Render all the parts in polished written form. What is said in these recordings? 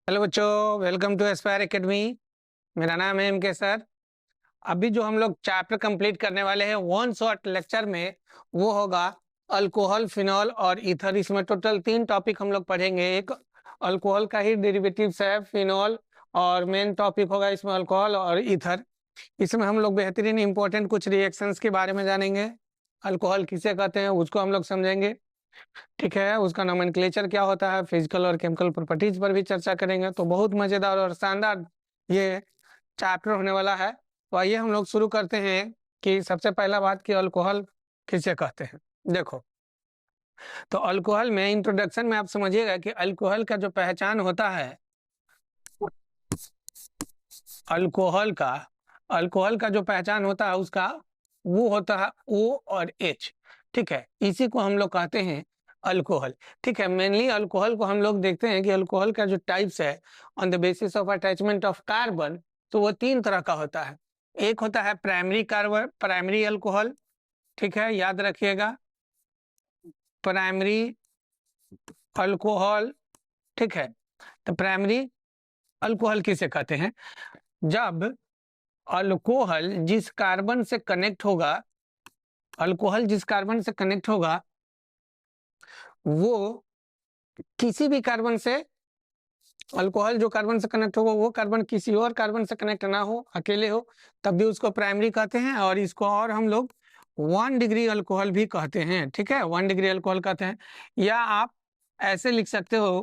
Hello बच्चों, welcome to Aspire academy. मेरा नाम है एम के सर। अभी जो हम लोग चैप्टर कंप्लीट करने वाले हैं वन शॉट लेक्चर में, वो होगा अल्कोहल, फिनॉल और ईथर। इसमें टोटल 3 टॉपिक हम लोग पढ़ेंगे। एक अल्कोहल का ही डेरिवेटिव्स है, फिनॉल, और मेन टॉपिक होगा इसमें अल्कोहल और ईथर। इसमें हम लोग बेहतरीन इंपॉर्टेंट कुछ रिएक्शंस के बारे में जानेंगे। अल्कोहल किसे कहते हैं उसको हम लोग समझेंगे, ठीक है। उसका नोमेनक्लेचर क्या होता है, फिजिकल और केमिकल प्रॉपर्टीज पर भी चर्चा करेंगे। तो बहुत मजेदार और शानदार ये चैप्टर होने वाला है। तो आइए हम लोग शुरू करते हैं कि सबसे पहला बात कि अल्कोहल किसे कहते हैं। देखो, तो अल्कोहल में इंट्रोडक्शन में आप समझिएगा कि अल्कोहल का जो पहचान होता है, अल्कोहल का अल्कोहल का जो पहचान होता है उसका, वो होता है O और H, ठीक है। इसी को हम लोग कहते हैं अल्कोहल, ठीक है। मेनली अल्कोहल को हम लोग देखते हैं कि अल्कोहल का जो टाइप्स है on the basis of attachment of carbon, तो वो 3 तरह का होता है। एक होता है प्राइमरी कार्बन, प्राइमरी अल्कोहल, ठीक है, याद रखिएगा, प्राइमरी अल्कोहल, ठीक है। तो प्राइमरी अल्कोहल किसे कहते हैं? जब अल्कोहल जिस कार्बन से कनेक्ट होगा, अल्कोहल जिस कार्बन से कनेक्ट होगा वो किसी भी कार्बन से, अल्कोहल जो कार्बन से कनेक्ट होगा वो कार्बन किसी और कार्बन से कनेक्ट ना हो, अकेले हो, तब भी उसको प्राइमरी कहते हैं। और इसको और हम लोग 1 डिग्री अल्कोहल भी कहते हैं, ठीक है, 1 डिग्री अल्कोहल कहते हैं। या आप ऐसे लिख सकते हो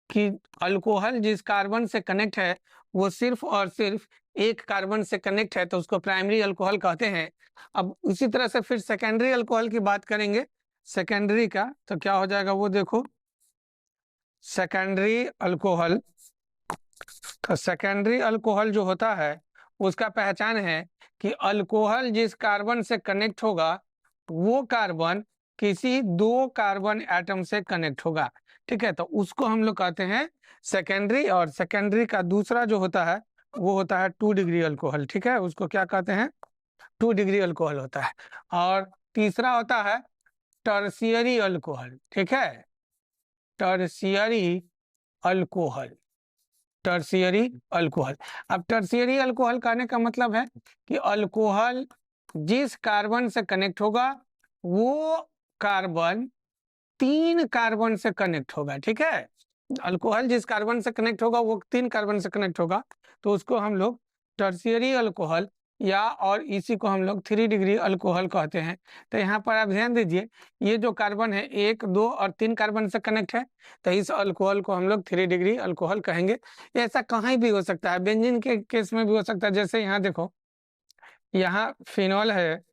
कि अल्कोहल जिस कार्बन से कनेक्ट है वो सिर्फ और सिर्फ एक कार्बन से कनेक्ट है, तो उसको प्राइमरी अल्कोहल कहते हैं। अब उसी तरह से फिर सेकेंडरी अल्कोहल की बात करेंगे। सेकेंडरी का तो क्या हो जाएगा वो देखो, सेकेंडरी अल्कोहल। तो सेकेंडरी अल्कोहल जो होता है उसका पहचान है कि अल्कोहल जिस कार्बन से कनेक्ट होगा वो कार्बन किसी 2 कार्बन एटम से कनेक्ट होगा, ठीक है। तो उसको हम लोग कहते हैं सेकेंडरी। और सेकेंडरी का दूसरा जो होता है वो होता है 2 डिग्री अल्कोहल, ठीक है, उसको क्या कहते हैं, 2 डिग्री अल्कोहल होता है। और तीसरा होता है टर्शियरी अल्कोहल, ठीक है, टर्शियरी अल्कोहल, टर्शियरी अल्कोहल। अब टर्शियरी अल्कोहल कहने का मतलब है कि अल्कोहल जिस कार्बन से कनेक्ट होगा वो कार्बन 3 कार्बन से कनेक्ट होगा, ठीक है। अल्कोहल जिस कार्बन से कनेक्ट होगा वो 3 कार्बन से कनेक्ट होगा, तो उसको हम लोग टर्शियरी अल्कोहल, या और इसी को हम लोग 3 डिग्री अल्कोहल कहते हैं। तो यहाँ पर आप ध्यान दीजिए, ये जो कार्बन है 1, 2 और 3 कार्बन से कनेक्ट है, तो इस अल्कोहल को हम लोग 3 डिग्री अल्कोहल कहेंगे। ऐसा कहीं भी हो सकता है, बेंजीन के केस में भी हो सकता है। जैसे यहाँ देखो, यहाँ फिनॉल है,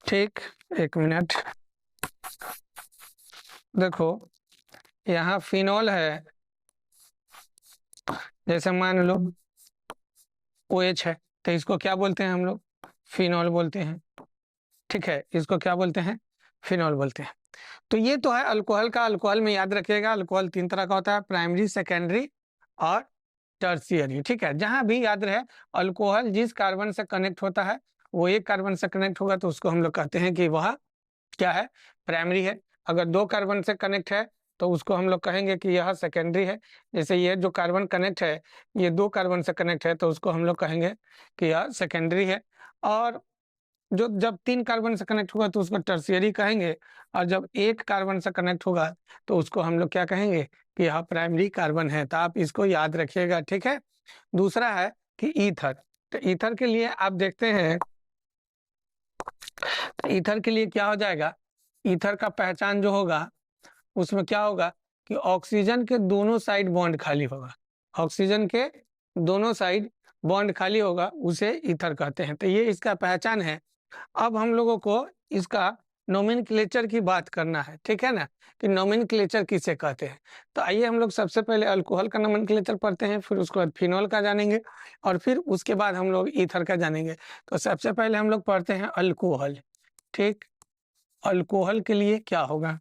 ठीक, 1 मिनट, देखो यहाँ फिनॉल है, जैसे मान लो OH है, तो इसको क्या बोलते हैं हम लोग, फिनॉल बोलते हैं, ठीक है, इसको क्या बोलते हैं, फिनॉल बोलते हैं। तो ये तो है अल्कोहल का। अल्कोहल में याद रखिएगा अल्कोहल 3 तरह का होता है, प्राइमरी, सेकेंडरी और टर्शियरी, ठीक है। जहां भी याद रहे, अल्कोहल जिस कार्बन से कनेक्ट होता है वो एक कार्बन से कनेक्ट होगा, तो उसको हम लोग कहते हैं कि वह क्या है, प्राइमरी है। अगर 2 कार्बन से कनेक्ट है तो उसको हम लोग कहेंगे कि यह सेकेंडरी है। जैसे ये जो कार्बन कनेक्ट है ये 2 कार्बन से कनेक्ट है, तो उसको हम लोग कहेंगे कि यह सेकेंडरी है। और जो जब 3 कार्बन से कनेक्ट होगा तो उसको टर्शियरी कहेंगे। और जब 1 कार्बन से कनेक्ट होगा तो उसको हम लोग क्या कहेंगे कि यह प्राइमरी कार्बन है। तो आप इसको याद रखिएगा, ठीक है। दूसरा है कि ईथर। तो ईथर के लिए आप देखते हैं, तो ईथर के लिए क्या हो जाएगा, ईथर का पहचान जो होगा उसमें क्या होगा कि ऑक्सीजन के दोनों साइड बॉन्ड खाली होगा, ऑक्सीजन के दोनों साइड बॉन्ड खाली होगा, उसे ईथर कहते हैं। तो ये इसका पहचान है। अब हम लोगों को इसका नोमेनक्लेचर की बात करना है, ठीक है ना, कि नोमेनक्लेचर किसे कहते हैं। तो आइए हम लोग सबसे पहले अल्कोहल का नोमेनक्लेचर पढ़ते हैं, फिर उसके बाद फिनॉल का जानेंगे, और फिर उसके बाद हम लोग ईथर का जानेंगे। तो सबसे पहले हम लोग पढ़ते हैं अल्कोहल, ठीक। अल्कोहल के लिए क्या होगा,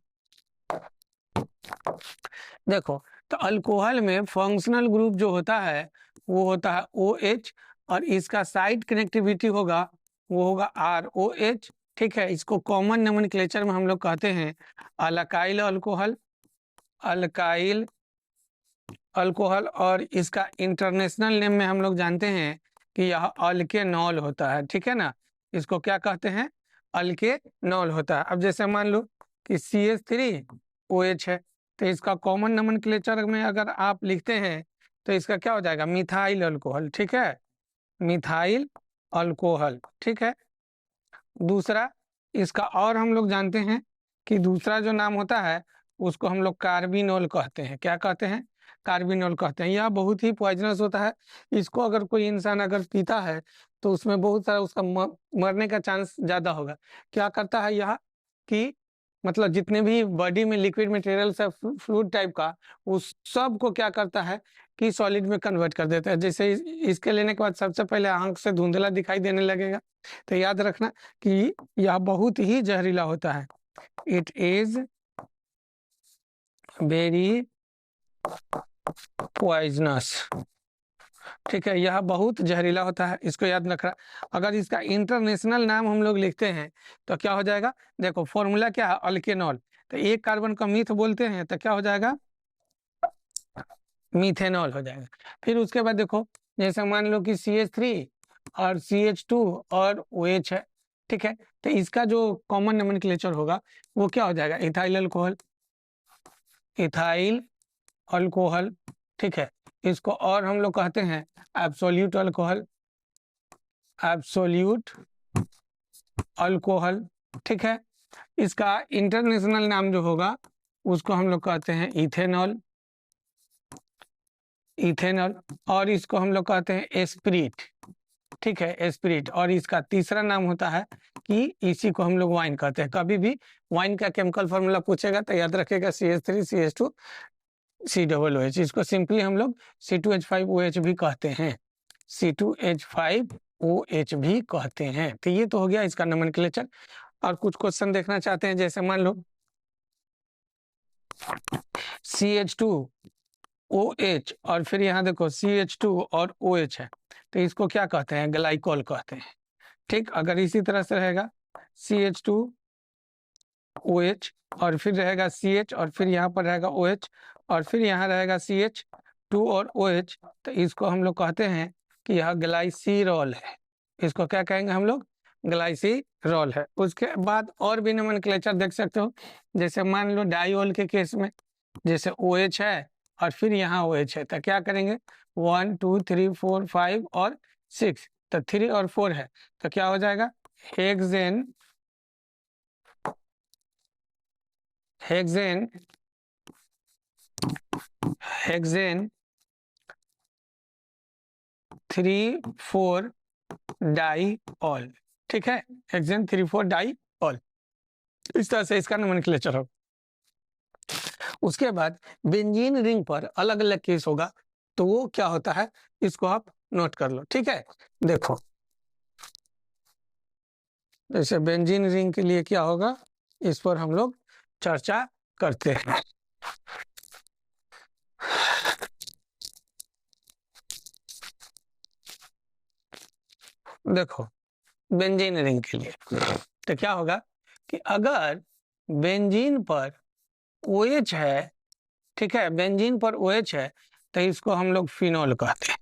देखो, तो अल्कोहल में फंक्शनल ग्रुप जो होता है वो होता है OH, और इसका साइड कनेक्टिविटी होगा वो होगा ROH, ठीक है। इसको कॉमन नोमेनक्लेचर में हम लोग कहते हैं अल्काइल अल्कोहल, अल्काइल अल्कोहल, और इसका इंटरनेशनल नेम में हम लोग जानते हैं कि यह अल्केनॉल होता है। ठीक है ना, इसको क्या कहते हैं, अल्केनॉल होता है। अब जैसे मान लो कि CH3OH है, तो इसका कॉमन नोमेनक्लेचर में अगर आप लिखते हैं तो इसका क्या हो जाएगा, मिथाइल अल्कोहल। ठीक है, मिथाइल अल्कोहल। ठीक है। दूसरा इसका और हम लोग जानते हैं कि दूसरा जो नाम होता है उसको हम लोग कार्बिनोल कहते हैं। क्या कहते हैं, कार्बिनोल कहते हैं। यह बहुत ही पॉइजनस होता है। इसको अगर कोई इंसान अगर पीता है तो उसमें बहुत सारा उसका मरने का चांस ज़्यादा होगा। क्या करता है यह कि मतलब जितने भी बॉडी में लिक्विड मटेरियल्स है फ्लूइड टाइप का, उस सब को क्या करता है कि सॉलिड में कन्वर्ट कर देता है। जैसे इसके लेने के बाद सबसे पहले आंख से धुंधला दिखाई देने लगेगा, तो याद रखना कि यह बहुत ही जहरीला होता है। It is very poisonous. ठीक है, यह बहुत जहरीला होता है, इसको याद रखना। अगर इसका इंटरनेशनल नाम हम लोग लिखते हैं तो क्या हो जाएगा, देखो फॉर्मूला क्या है, अल्केनॉल। तो एक कार्बन का मीथ बोलते हैं तो क्या हो जाएगा, मीथेनॉल हो जाएगा। फिर उसके बाद देखो जैसे मान लो कि CH3 और CH2 और OH है। ठीक है, तो इसका जो कॉमन नोमेनक्लेचर होगा वो क्या हो जाएगा, इथाइल अल्कोहल, इथाइल अल्कोहल। ठीक है, इसको और हम लोग कहते हैं एब्सोल्यूट अल्कोहल, एब्सोल्यूट अल्कोहल। ठीक है, इसका इंटरनेशनल नाम जो होगा उसको हम लोग कहते हैं इथेनॉल, इथेनॉल। और इसको हम लोग कहते हैं एस्प्रिट। ठीक है, एस्प्रिट। और इसका तीसरा नाम होता है कि इसी को हम लोग वाइन कहते हैं। कभी भी वाइन का केमिकल फॉर्मूला पूछेगा तो याद रखेगा CH3CH2COOH। इसको सिंपली हम लोग C2H5OH भी कहते हैं, C2H5OH भी कहते हैं। तो ये तो हो गया इसका नोमेनक्लेचर। और कुछ क्वेश्चन देखना चाहते हैं, जैसे मान लो CH2OH और फिर यहाँ देखो CH2 और OH है, तो इसको क्या कहते हैं, ग्लाइकोल कहते हैं। ठीक, अगर इसी तरह से रहेगा CH2OH और फिर रहेगा CH और फिर यहाँ पर रहेगा OH और फिर यहाँ रहेगा CH2 और OH, तो इसको हम लोग कहते हैं कि यह ग्लाइसिरॉल है। इसको क्या कहेंगे हम लोग, ग्लाइसिरॉल है। उसके बाद और भी नोमेनक्लेचर देख सकते हो, जैसे मान लो डाइऑल के केस में जैसे OH है और फिर यहाँ OH है, तो क्या करेंगे 1 2 3 4 5 और 6, तो 3 और 4 है, तो क्या हो जाएगा हेक्सेन, हेक्सेन, हेक्सेन 3,4 डाइऑल। ठीक है, हेक्सेन 3,4 डाइऑल। इस तरह से इसका नोमेनक्लेचर हो। उसके बाद बेंजीन रिंग पर अलग अलग केस होगा, तो वो क्या होता है इसको आप नोट कर लो। ठीक है, देखो जैसे बेंजीन रिंग के लिए क्या होगा, इस पर हम लोग चर्चा करते हैं। देखो बेंजीन रिंग के लिए तो क्या होगा कि अगर बेंजीन पर OH है, ठीक है, बेंजीन पर OH है तो इसको हम लोग फिनोल कहते हैं।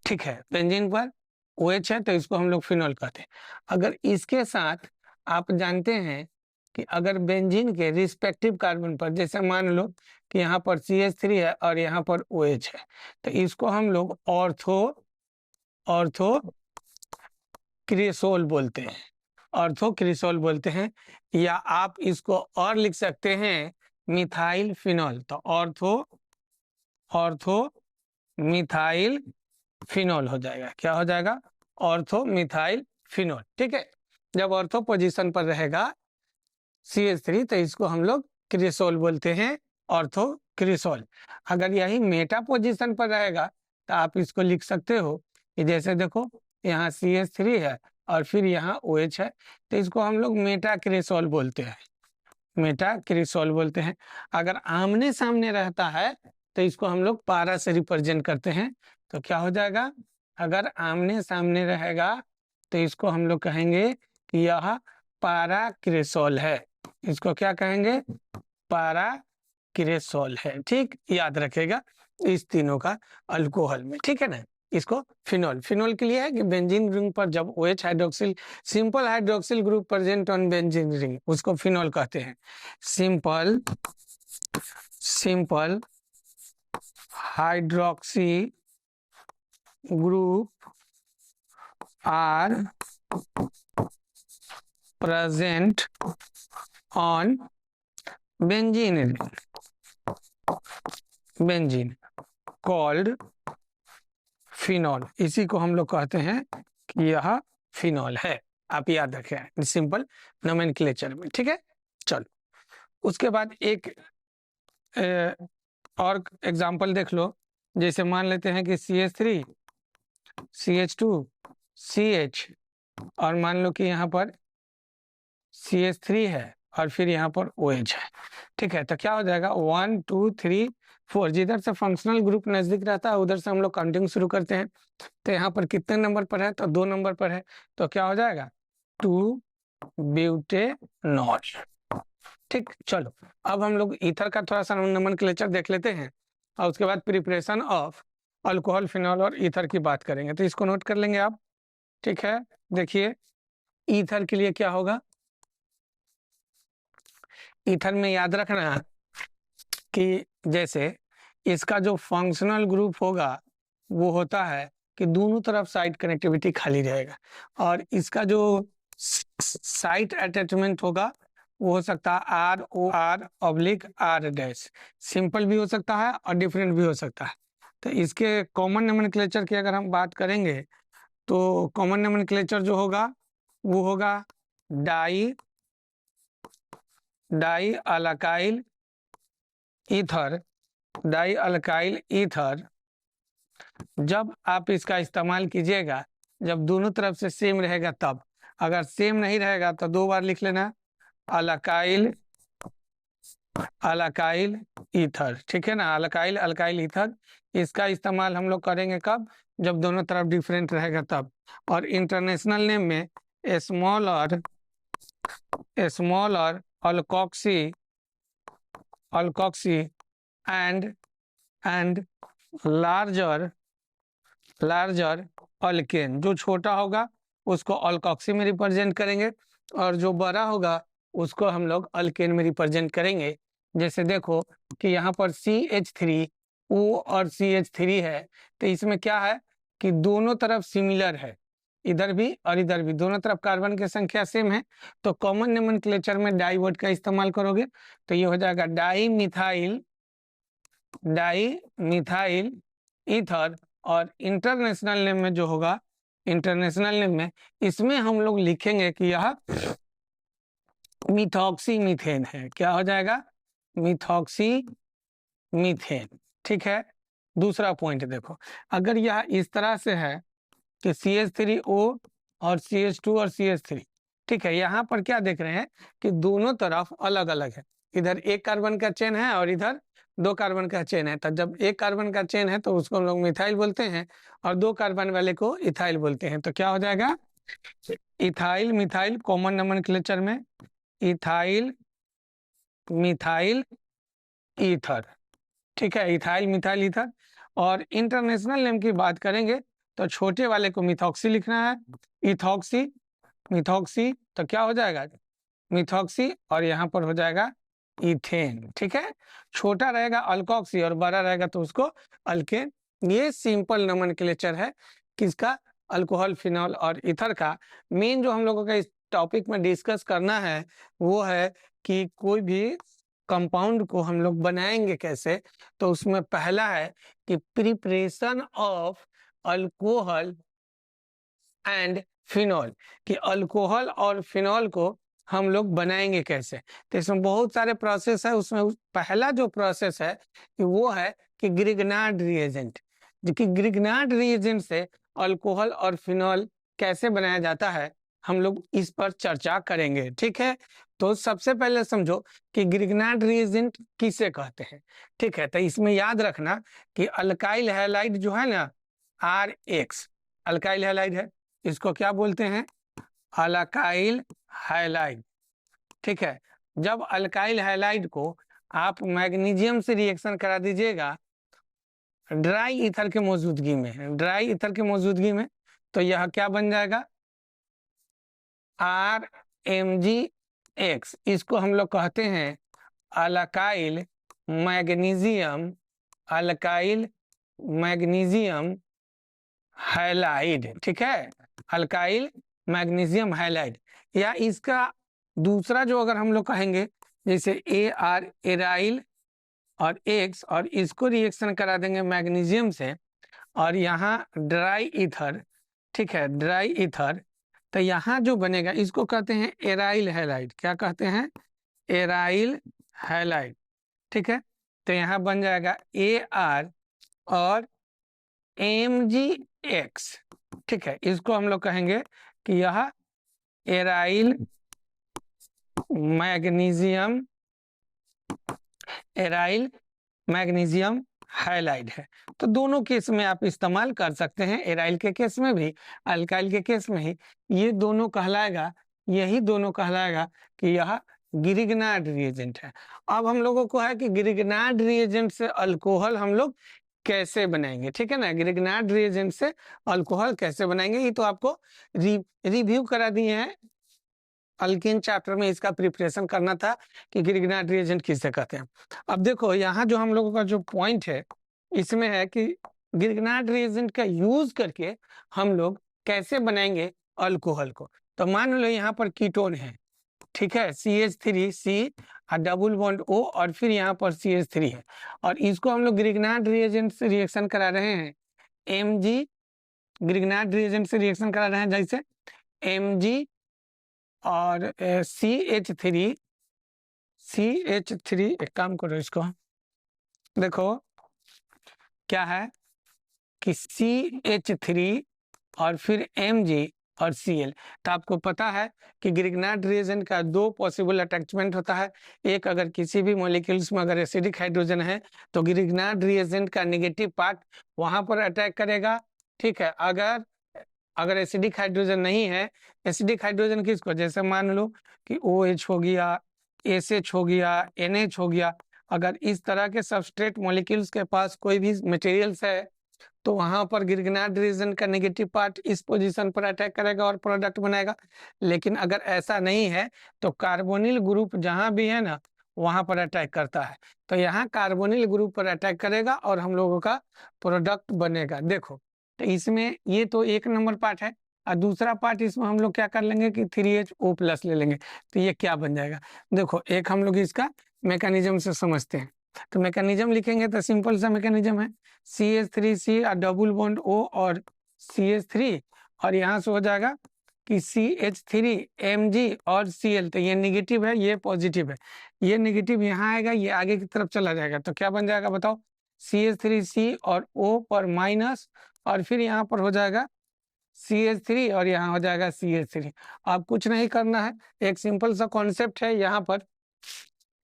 ठीक है, बेंजीन पर OH है तो इसको हम लोग फिनोल कहते हैं। अगर इसके साथ आप जानते हैं कि अगर बेंजीन के रिस्पेक्टिव कार्बन पर, जैसे मान लो कि यहाँ पर CH3 है और यहाँ पर OH है, तो इसको हम लोग ऑर्थो क्रिसोल बोलते हैं, ऑर्थो क्रिसोल बोलते हैं। या आप इसको और लिख सकते हैं मिथाइल फिनोल। तो ऑर्थो मिथाइल फिनोल हो जाएगा। क्या हो जाएगा, ऑर्थो मिथाइल फिनोल। ठीक है, जब ऑर्थो पोजीशन पर रहेगा CH3 तो इसको हम लोग क्रिसोल बोलते हैं, ऑर्थो क्रिसोल। अगर यही मेटा पोजीशन पर रहेगा तो आप इसको लिख सकते हो कि जैसे देखो यहाँ CH3 है और फिर यहाँ OH है, तो इसको हम लोग मेटा क्रिसोल बोलते हैं, मेटा क्रिसोल बोलते हैं। अगर आमने सामने रहता है तो इसको हम लोग पारा से रिप्रेजेंट करते हैं, तो क्या हो जाएगा, अगर आमने सामने रहेगा तो इसको हम लोग कहेंगे कि यह पैराक्रेसोल है। इसको क्या कहेंगे? पैराक्रेसोल है। ठीक, याद रखेगा इस तीनों का अल्कोहल में, ठीक है ना। इसको फिनॉल, फिनॉल के लिए है कि बेंजीन रिंग पर जब OH hydroxyl simple hydroxyl group present on benzene ring, उसको फिनॉल कहते हैं। Simple hydroxy group are present on benzene called phenol. इसी को हम लोग कहते हैं कि यह फिनॉल है। आप याद रखें सिंपल नोमेनक्लेचर में, ठीक है। चलो उसके बाद एक और एग्जांपल देख लो। जैसे मान लेते हैं कि CH3 CH2 CH और मान लो कि यहाँ पर CH3 है और फिर यहाँ पर OH है, ठीक है। तो क्या हो जाएगा 1 2 3 4, जिधर से फंक्शनल ग्रुप नजदीक रहता है उधर से हम लोग काउंटिंग शुरू करते हैं। तो यहाँ पर कितने नंबर पर है? तो 2 नंबर पर है। तो क्या हो जाएगा 2 ब्यूटेनॉल। ठीक, चलो अब हम लोग ईथर का थोड़ा सा नोमेनक्लेचर देख लेते हैं और उसके बाद प्रिपरेशन ऑफ अल्कोहल, फिनॉल और ईथर की बात करेंगे। तो इसको नोट कर लेंगे आप, ठीक है। देखिए ईथर के लिए क्या होगा, ईथर में याद रखना कि जैसे इसका जो फंक्शनल ग्रुप होगा वो होता है कि दोनों तरफ साइड कनेक्टिविटी खाली रहेगा, और इसका जो साइट अटैचमेंट होगा वो हो सकता है ROR/R'। सिंपल भी हो सकता है और डिफरेंट भी हो सकता है। तो इसके कॉमन नोमेनक्लेचर की अगर हम बात करेंगे तो कॉमन नोमेनक्लेचर जो होगा वो होगा डाई अल्काइल ईथर। जब आप इसका इस्तेमाल कीजिएगा जब दोनों तरफ से सेम रहेगा तब, अगर सेम नहीं रहेगा तो 2 बार लिख लेना अल्काइल ईथर, ठीक है ना। अल्काइल ईथर, इसका इस्तेमाल हम लोग करेंगे कब? जब दोनों तरफ डिफरेंट रहेगा तब। और इंटरनेशनल नेम में स्मॉल और अल्कोक्सी एंड लार्जर अल्केन। जो छोटा होगा उसको अल्कोक्सी में रिप्रेजेंट करेंगे और जो बड़ा होगा उसको हम लोग अल्केन में रिप्रेजेंट करेंगे। जैसे देखो कि यहाँ पर CH3O और CH3 है, तो इसमें क्या है कि दोनों तरफ सिमिलर है, इधर भी और इधर भी दोनों तरफ कार्बन की संख्या सेम है। तो कॉमन नोमेनक्लेचर में डाई वर्ड का इस्तेमाल करोगे तो ये हो जाएगा डाई मिथाइल ईथर। और इंटरनेशनल नेम में जो होगा, इंटरनेशनल नेम में इसमें हम लोग लिखेंगे कि यह मिथॉक्सी मीथेन है। क्या हो जाएगा? मिथॉक्सी मीथेन, ठीक है। दूसरा पॉइंट देखो, अगर यह इस तरह से है कि CH3O और CH2 और CH3, ठीक है। यहाँ पर क्या देख रहे हैं कि दोनों तरफ अलग अलग है, इधर एक कार्बन का चेन है और इधर 2 कार्बन का चेन है। तो जब एक कार्बन का चेन है तो उसको हम लोग मिथाइल बोलते हैं और 2 कार्बन वाले को इथाइल बोलते हैं। तो क्या हो जाएगा इथाइल मिथाइल, कॉमन नोमेनक्लेचर में इथाइल मिथाइल ईथर, ठीक है। Ethyl methyl ether. और इंटरनेशनल नेम की बात करेंगे तो छोटे वाले को मिथॉक्सी लिखना है, मिथॉक्सी। तो क्या हो जाएगा मिथॉक्सी और यहाँ पर हो जाएगा इथेन, ठीक है। छोटा रहेगा अल्कोक्सी और बड़ा रहेगा तो उसको अल्केन। ये सिंपल नोमेनक्लेचर है किसका? अल्कोहल, फिनॉल और ईथर का। मेन जो हम लोगों का इस टॉपिक में डिस्कस करना है वो है कि कोई भी कंपाउंड को हम लोग बनाएंगे कैसे। तो उसमें पहला है कि preparation of alcohol and phenol, कि अल्कोहल और फिनॉल को हम लोग बनाएंगे कैसे। तो इसमें बहुत सारे प्रोसेस है, उसमें पहला जो प्रोसेस है कि वो है कि ग्रिग्नार्ड रिएजेंट। जो कि ग्रिग्नार्ड रिएजेंट से अल्कोहल और फिनॉल कैसे बनाया जाता है हम लोग इस पर चर्चा करेंगे, ठीक है। तो सबसे पहले समझो कि ग्रिग्नार्ड रिएजेंट किसे कहते हैं, ठीक है। तो इसमें याद रखना कि अल्काइल हैलाइड जो है ना, RX अल्काइल हैलाइड है, इसको क्या बोलते हैं? Alkyl halide. ठीक है, जब अल्काइल हैलाइड को आप मैग्नीशियम से रिएक्शन करा दीजिएगा ड्राई ईथर के मौजूदगी में, ड्राई ईथर के मौजूदगी में, तो यह क्या बन जाएगा, RMgX। इसको हम लोग कहते हैं alkyl magnesium, alkyl magnesium halide. ठीक है, अल्काइल मैग्नीशियम हैलाइड। या इसका दूसरा जो अगर हम लोग कहेंगे जैसे AR एराइल और X, और इसको रिएक्शन करा देंगे मैग्नीशियम से और यहाँ ड्राई ईथर, ठीक है, ड्राई ईथर, तो यहाँ जो बनेगा इसको कहते हैं एराइल हैलाइड। क्या कहते हैं, एराइल हैलाइड। ठीक है, तो यहाँ बन जाएगा AR और MgX। ठीक है, इसको हम लोग कहेंगे कि यह aryl magnesium, aryl magnesium halide है। तो दोनों केस में आप इस्तेमाल कर सकते हैं, एराइल के केस में भी, अल्काइल के केस में ही। ये दोनों कहलाएगा, यही दोनों कहलाएगा कि यह ग्रिग्नार्ड रिएजेंट है। अब हम लोगों को है कि ग्रिग्नार्ड रिएजेंट से अल्कोहल हम लोग कैसे बनाएंगे। ठीक है ना, ग्रिग्नार्ड रिएजेंट से अल्कोहल कैसे बनाएंगे, ये तो आपको रिव्यू करा दिए हैं। अल्केन चैप्टर में इसका प्रिपरेशन करना था कि ग्रिग्नार्ड रिएजेंट किसे कहते हैं। अब देखो यहाँ जो हम लोगों का जो पॉइंट है इसमें है कि ग्रिग्नार्ड रिएजेंट का यूज करके हम लोग कैसे बनाएंगे अल्कोहल को। तो मान लो यहाँ पर कीटोन है, ठीक है, CH3C डबल बॉन्ड O और फिर यहाँ पर CH3 है, और इसको हम लोग ग्रिग्नार्ड रिएजेंट से रिएक्शन करा रहे हैं Mg, ग्रिग्नार्ड रिएजेंट से रिएक्शन करा रहे हैं जैसे Mg और CH3, एक काम करो, इसको देखो क्या है कि CH3 और फिर Mg और Cl। तो आपको पता है कि ग्रिग्नार्ड रिएजेंट का दो पॉसिबल अटैचमेंट होता है। एक, अगर किसी भी मॉलिक्यूल्स में अगर एसिडिक हाइड्रोजन है तो ग्रिग्नार्ड रिएजेंट का नेगेटिव पार्ट वहां पर अटैक करेगा। ठीक है, अगर एसिडिक हाइड्रोजन नहीं है, एसिडिक हाइड्रोजन किसको, जैसे मान लो कि OH हो गया, SH हो गया, NH हो गया, अगर इस तरह के सबस्ट्रेट मॉलिक्यूल्स के पास कोई भी मटेरियल्स है तो वहां पर ग्रिग्नार्ड रिएजेंट का नेगेटिव पार्ट इस पोजीशन पर अटैक करेगा और प्रोडक्ट बनाएगा। लेकिन अगर ऐसा नहीं है तो कार्बोनिल ग्रुप जहां भी है ना वहां पर अटैक करता है, तो यहाँ कार्बोनिल ग्रुप पर अटैक करेगा और हम लोगों का प्रोडक्ट बनेगा। देखो, तो इसमें ये तो एक नंबर पार्ट है, और दूसरा पार्ट इसमें हम लोग क्या कर लेंगे कि 3HO+ ले लेंगे। तो ये क्या बन जाएगा, देखो एक हम लोग इसका मैकेनिज्म से समझते हैं। तो मैकेनिज्म लिखेंगे तो सिंपल सा मैकेनिज्म है, CH3C डबल बॉन्ड O और CH3, और यहाँ से हो जाएगा कि CH3 Mg और Cl। तो ये नेगेटिव है, ये पॉजिटिव है, ये नेगेटिव यहाँ आएगा, ये आगे की तरफ चला जाएगा। तो क्या बन जाएगा बताओ, CH3C और O पर माइनस, और फिर यहाँ पर हो जाएगा CH3 और यहाँ हो जाएगा CH3। अब कुछ नहीं करना है, एक सिंपल सा कॉन्सेप्ट है यहाँ पर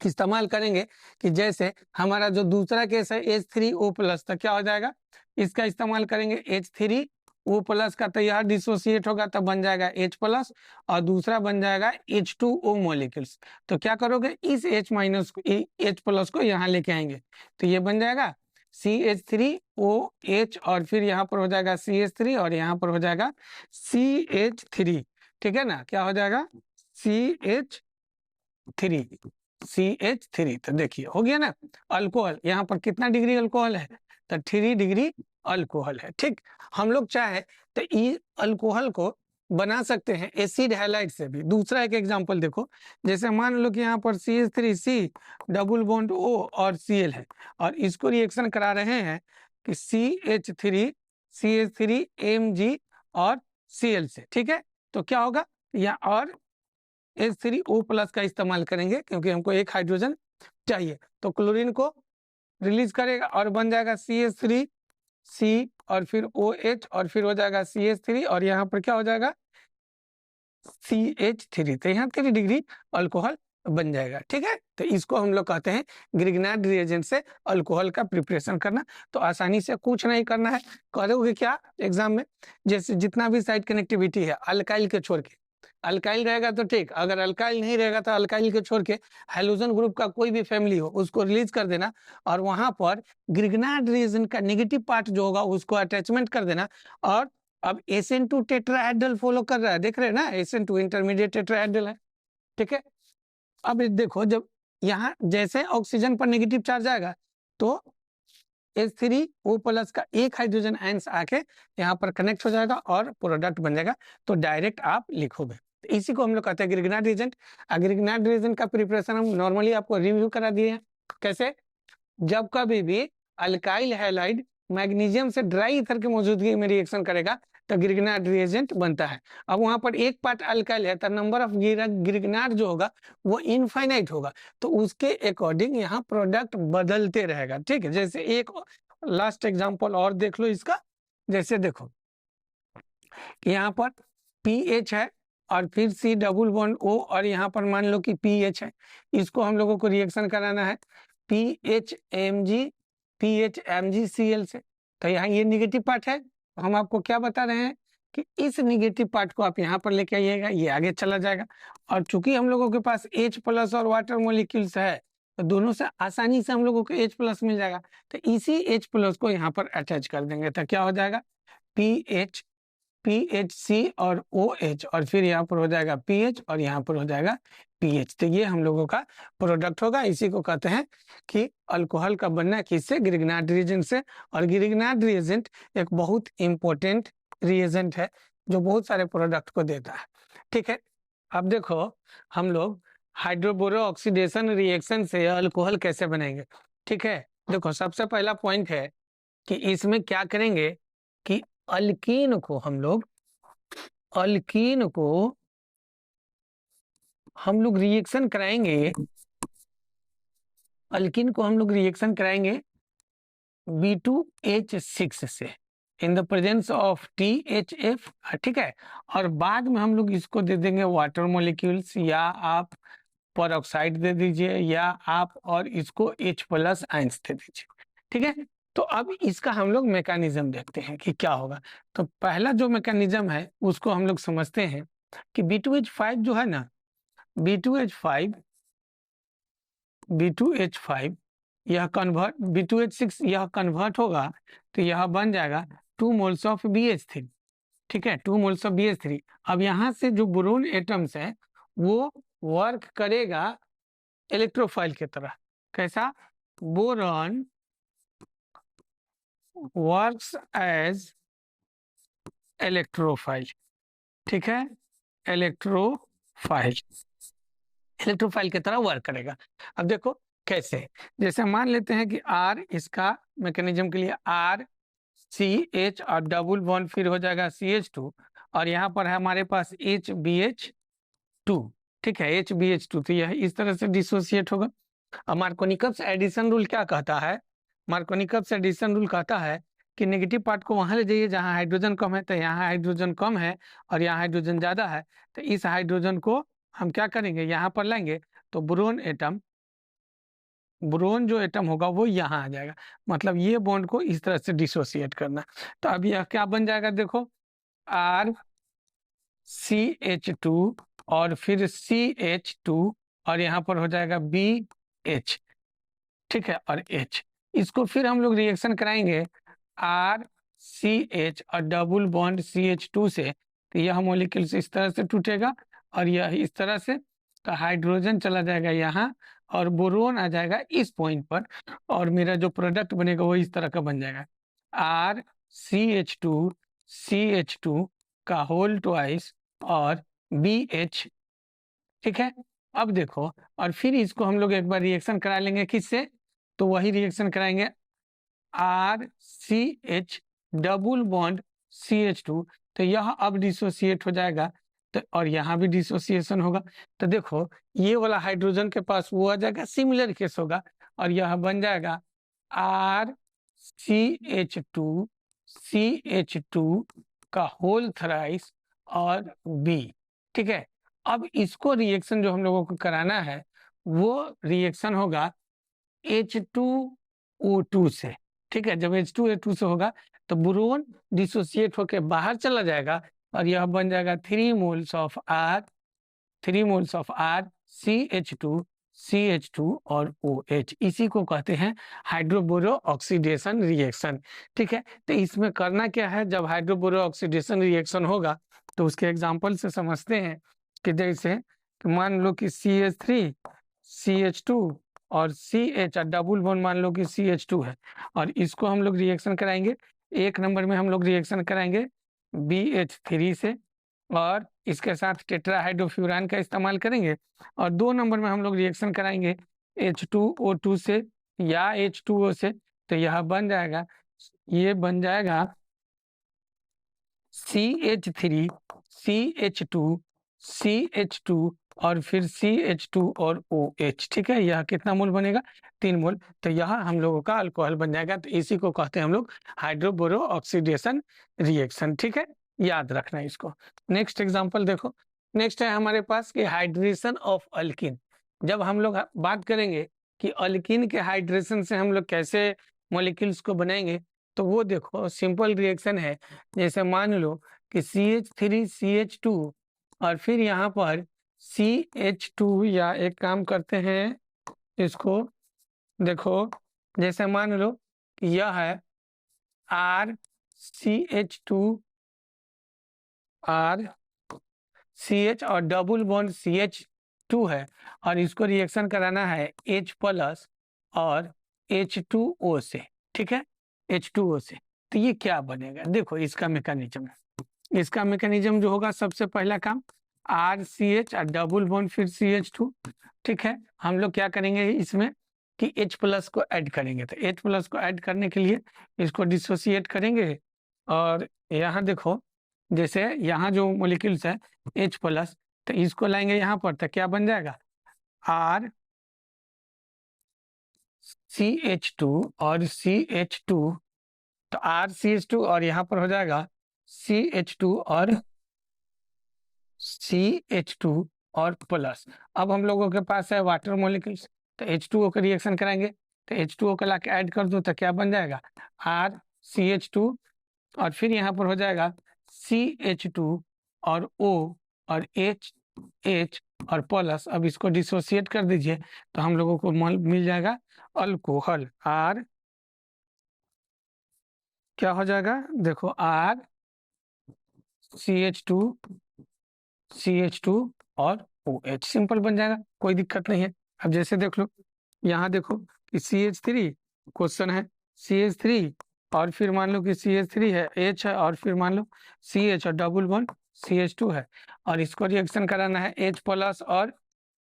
इस्तेमाल करेंगे कि जैसे हमारा जो दूसरा केस है H3O+, तो क्या हो जाएगा, इसका इस्तेमाल करेंगे H3O+ का, तो यह डिसोसिएट होगा तब बन जाएगा H+, और दूसरा बन जाएगा H2O मॉलिक्यूल्स। तो क्या करोगे, इस H- को यहाँ लेके आएंगे, तो ये बन जाएगा CH3OH, और फिर यहाँ पर हो जाएगा CH3 और यहाँ पर हो जाएगा CH3। ठीक है ना, क्या हो जाएगा CH3। तो देखिए हो गया ना अल्कोहल। यहाँ पर कितना डिग्री अल्कोहल है, तो 3 डिग्री अल्कोहल है। ठीक, हम लोग चाहे तो इस अल्कोहल को बना सकते हैं एसिड हैलाइड से भी। दूसरा एक एग्जांपल देखो, जैसे मान लो कि यहाँ पर CH3C डबल बॉन्ड O और Cl है, और इसको रिएक्शन करा रहे हैं कि CH3 Mg और Cl से। ठीक है, तो क्या होगा, या और H3O+ का इस्तेमाल करेंगे क्योंकि हमको एक हाइड्रोजन चाहिए, तो क्लोरीन को रिलीज करेगा और बन जाएगा CH3C और फिर OH और फिर हो जाएगा CH3 और यहाँ पर क्या हो जाएगा CH3। तो यहाँ 3 डिग्री अल्कोहल बन जाएगा। ठीक है, तो इसको हम लोग कहते हैं ग्रिग्नार्ड रिएजेंट से अल्कोहल का प्रिपरेशन करना। तो आसानी से कुछ नहीं करना है, करोगे क्या एग्जाम में, जैसे जितना भी साइड कनेक्टिविटी है अल्काइल के छोड़ के, अल्काइल रहेगा तो ठीक, अगर अल्काइल नहीं रहेगा तो अल्काइल के छोड़ के हाइड्रोजन ग्रुप का कोई भी फैमिली हो उसको रिलीज कर देना, और वहां पर ग्रिग्नार्ड रीजन का नेगेटिव पार्ट जो होगा उसको अटैचमेंट कर देना। और अब SN2 टेट्राहेड्रल फॉलो कर रहा है, देख रहे हैं ना, SN2 इंटरमीडिएट टेट्राहेड्रल है, ठीक है। अब देखो, जब यहाँ जैसे ऑक्सीजन पर नेगेटिव चार्ज आएगा तो H3O+ का एक हाइड्रोजन आयंस आके यहाँ पर कनेक्ट हो जाएगा और प्रोडक्ट बन जाएगा, तो डायरेक्ट आप लिखोगे। तो इसी को हम लोग कहते हैं ग्रिग्नार्ड रीजेंट। ग्रिग्नार्ड रीजेंट का प्रिपरेशन हम नॉर्मली आपको रिव्यू करा दिए हैं। कैसे? जब कभी भी अल्काइल हैलाइड मैग्नीशियम से ड्राई ईथर की मौजूदगी में रिएक्शन करेगा तो ग्रिग्नार्ड रिएजेंट बनता है। अब वहां पर एक पार्ट अल्काइल है तो नंबर ऑफ ग्रिग्नार्ड जो होगा वो इनफाइनाइट होगा, तो उसके अकॉर्डिंग यहाँ प्रोडक्ट बदलते रहेगा, ठीक है। जैसे एक लास्ट एग्जांपल और देख लो इसका। जैसे देखो यहाँ पर पीएच है और फिर C डबल बॉन्ड O और यहाँ पर मान लो कि पीएच है, इसको हम लोगों को रिएक्शन कराना है PHMgCl से। तो यहाँ ये निगेटिव पार्ट है, हम आपको क्या बता रहे हैं कि इस निगेटिव पार्ट को आप यहाँ पर लेके आइएगा, ये आगे चला जाएगा। और चूंकि हम लोगों के पास H+ और वाटर मॉलिक्यूल्स है तो दोनों से आसानी से हम लोगों को H+ मिल जाएगा, तो इसी H+ को यहाँ पर अटैच कर देंगे तो क्या हो जाएगा PH, PHC और OH, और फिर यहाँ पर हो जाएगा PH और यहाँ पर हो जाएगा PH। तो ये हम लोगों का प्रोडक्ट होगा। इसी को कहते हैं कि अल्कोहल का बनना किससे? ग्रिग्नार्ड रिएजेंट से। और ग्रिग्नार्ड रिएजेंट एक बहुत इंपॉर्टेंट रिएजेंट है जो बहुत सारे प्रोडक्ट को देता है, ठीक है। अब देखो हम लोग हाइड्रोबोरो ऑक्सीडेशन रिएक्शन से अल्कोहल कैसे बनाएंगे, ठीक है। देखो सबसे पहला पॉइंट है कि इसमें क्या करेंगे कि अल्कीन को हम लोग रिएक्शन कराएंगे, अल्कीन को हम लोग रिएक्शन कराएंगे B2H6 से in the presence of THF, ठीक है। और बाद में हम लोग इसको दे देंगे वाटर मॉलिक्यूल्स, या आप परऑक्साइड दे दीजिए, या आप और इसको H+ आयंस दे दीजिए, ठीक है। तो अब इसका हम लोग मैकेनिज्म देखते हैं कि क्या होगा। तो पहला जो मैकेनिज्म है उसको हम लोग समझते हैं कि B2H5 जो है ना, B2H5 यह कन्वर्ट, B2H6 यह कन्वर्ट होगा तो यह बन जाएगा 2 मोल्स ऑफ BH3, ठीक है, 2 मोल्स ऑफ BH3। अब यहाँ से जो बोरोन एटम्स है वो वर्क करेगा इलेक्ट्रोफाइल की तरह। कैसा? बोरॉन वर्क्स एज इलेक्ट्रोफाइल, ठीक है, इलेक्ट्रोफाइल की तरह वर्क करेगा। अब देखो कैसे, जैसे मान लेते हैं कि R, इसका मैकेनिज्म के लिए RCH और डबल बॉन्ड फिर हो जाएगा CH2, और यहाँ पर है हमारे पास HBH2, ठीक है, HBH2, तो यह इस तरह से डिसोसिएट होगा। अब मार्कोनिकप्स एडिशन रूल क्या कहता है? मार्कोनिकप्स एडिशन रूल कहता है कि नेगेटिव पार्ट को वहां ले जाइए जहां हाइड्रोजन कम है, तो यहाँ हाइड्रोजन कम है और यहाँ हाइड्रोजन ज्यादा है, तो इस हाइड्रोजन को हम क्या करेंगे, यहाँ पर लाएंगे तो बोरोन जो एटम होगा वो यहाँ आ जाएगा, मतलब ये बॉन्ड को इस तरह से डिसोसिएट करना। तो अब यह क्या बन जाएगा, देखो RCH2 और फिर CH2 और यहाँ पर हो जाएगा BH, ठीक है, और H। इसको फिर हम लोग रिएक्शन कराएंगे RCH और डबल बॉन्ड CH2 से, तो यह मॉलिक्यूल्स इस तरह से टूटेगा और यह इस तरह से, तो हाइड्रोजन चला जाएगा यहाँ और बोरोन आ जाएगा इस पॉइंट पर, और मेरा जो प्रोडक्ट बनेगा वो इस तरह का बन जाएगा RCH2CH2 का होल ट्वाइस और BH, ठीक है। अब देखो, और फिर इसको हम लोग एक बार रिएक्शन करा लेंगे किससे, तो वही रिएक्शन कराएंगे RCH डबल बॉन्ड CH2, तो यह अब डिसोसिएट हो जाएगा, तो और यहाँ भी डिसोसिएशन होगा। तो देखो ये वाला हाइड्रोजन के पास वो आ जाएगा, सिमिलर केस होगा, और यह बन जाएगा RCH2CH2 का होल थ्राइस और B, ठीक है। अब इसको रिएक्शन जो हम लोगों को कराना है वो रिएक्शन होगा H2O2 से, ठीक है। जब H2O2 से होगा तो बोरोन डिसोसिएट होकर बाहर चला जाएगा, और यह बन जाएगा 3 moles of R, 3 moles of R CH2 और OH। इसी को कहते हैं हाइड्रोबोरो ऑक्सीडेशन रिएक्शन। ठीक है, तो इसमें करना क्या है, जब हाइड्रोबोरो ऑक्सीडेशन रिएक्शन होगा तो उसके एग्जांपल से समझते हैं कि जैसे मान लो कि CH3 CH2 और CH डबल बॉन्ड मान लो कि CH2 है, और इसको हम लोग रिएक्शन कराएंगे। एक नंबर में हम लोग रिएक्शन कराएंगे BH3 से, और इसके साथ टेट्राहाइड्रोफ्यूरान का इस्तेमाल करेंगे। और 2 नंबर में हम लोग रिएक्शन कराएंगे H2O2 से या H2O से, तो यह बन जाएगा, ये बन जाएगा CH3 CH2 और फिर CH2 और OH। ठीक है, यह कितना मोल बनेगा, 3 मोल। तो यह हम लोगों का अल्कोहल बन जाएगा। तो इसी को कहते हैं हम लोग हाइड्रोबोरो ऑक्सीडेशन रिएक्शन। ठीक है, याद रखना इसको। नेक्स्ट एग्जांपल देखो, नेक्स्ट है हमारे पास कि हाइड्रेशन ऑफ अल्किन। जब हम लोग बात करेंगे कि अल्किन के हाइड्रेशन से हम लोग कैसे मॉलिक्यूल्स को बनाएंगे, तो वो देखो सिंपल रिएक्शन है। जैसे मान लो कि CH3 CH2 और फिर यहाँ पर CH2, या एक काम करते हैं इसको, देखो जैसे मान लो कि यह है RCH और डबल बॉन्ड CH2 है, और इसको रिएक्शन कराना है H+ और H2O से। ठीक है, H2O से, तो ये क्या बनेगा, देखो इसका मैकेनिज्म है। इसका मैकेनिज्म जो होगा, सबसे पहला काम RCH और डबल बॉन्ड फिर CH2। ठीक है, हम लोग क्या करेंगे इसमें कि H+ को ऐड करेंगे। तो H+ को ऐड करने के लिए इसको डिसोसिएट करेंगे, और यहाँ देखो जैसे यहाँ जो मॉलिक्यूल्स है H+, तो इसको लाएंगे यहाँ पर, तो क्या बन जाएगा RCH2 और CH2, तो RCH2 और यहाँ पर हो जाएगा CH2 और प्लस। अब हम लोगों के पास है वाटर मॉलिक्यूल्स, तो H2O का रिएक्शन कराएंगे। तो H2O का लाके ऐड कर दूं तो क्या बन जाएगा RCH2, और फिर यहाँ पर हो जाएगा CH2 और O और H और प्लस। अब इसको डिसोसिएट कर दीजिए, तो हम लोगों को मिल जाएगा अल्कोहल। R क्या हो जाएगा, देखो CH2 और OH सिंपल बन जाएगा, कोई दिक्कत नहीं है। अब जैसे देख लो, यहाँ देखो कि CH3 क्वेश्चन है, CH3 और फिर मान लो कि CH3 है, H है, और फिर मान लो CH और डबल बॉन्ड CH2 है, और इसको रिएक्शन कराना है H+ और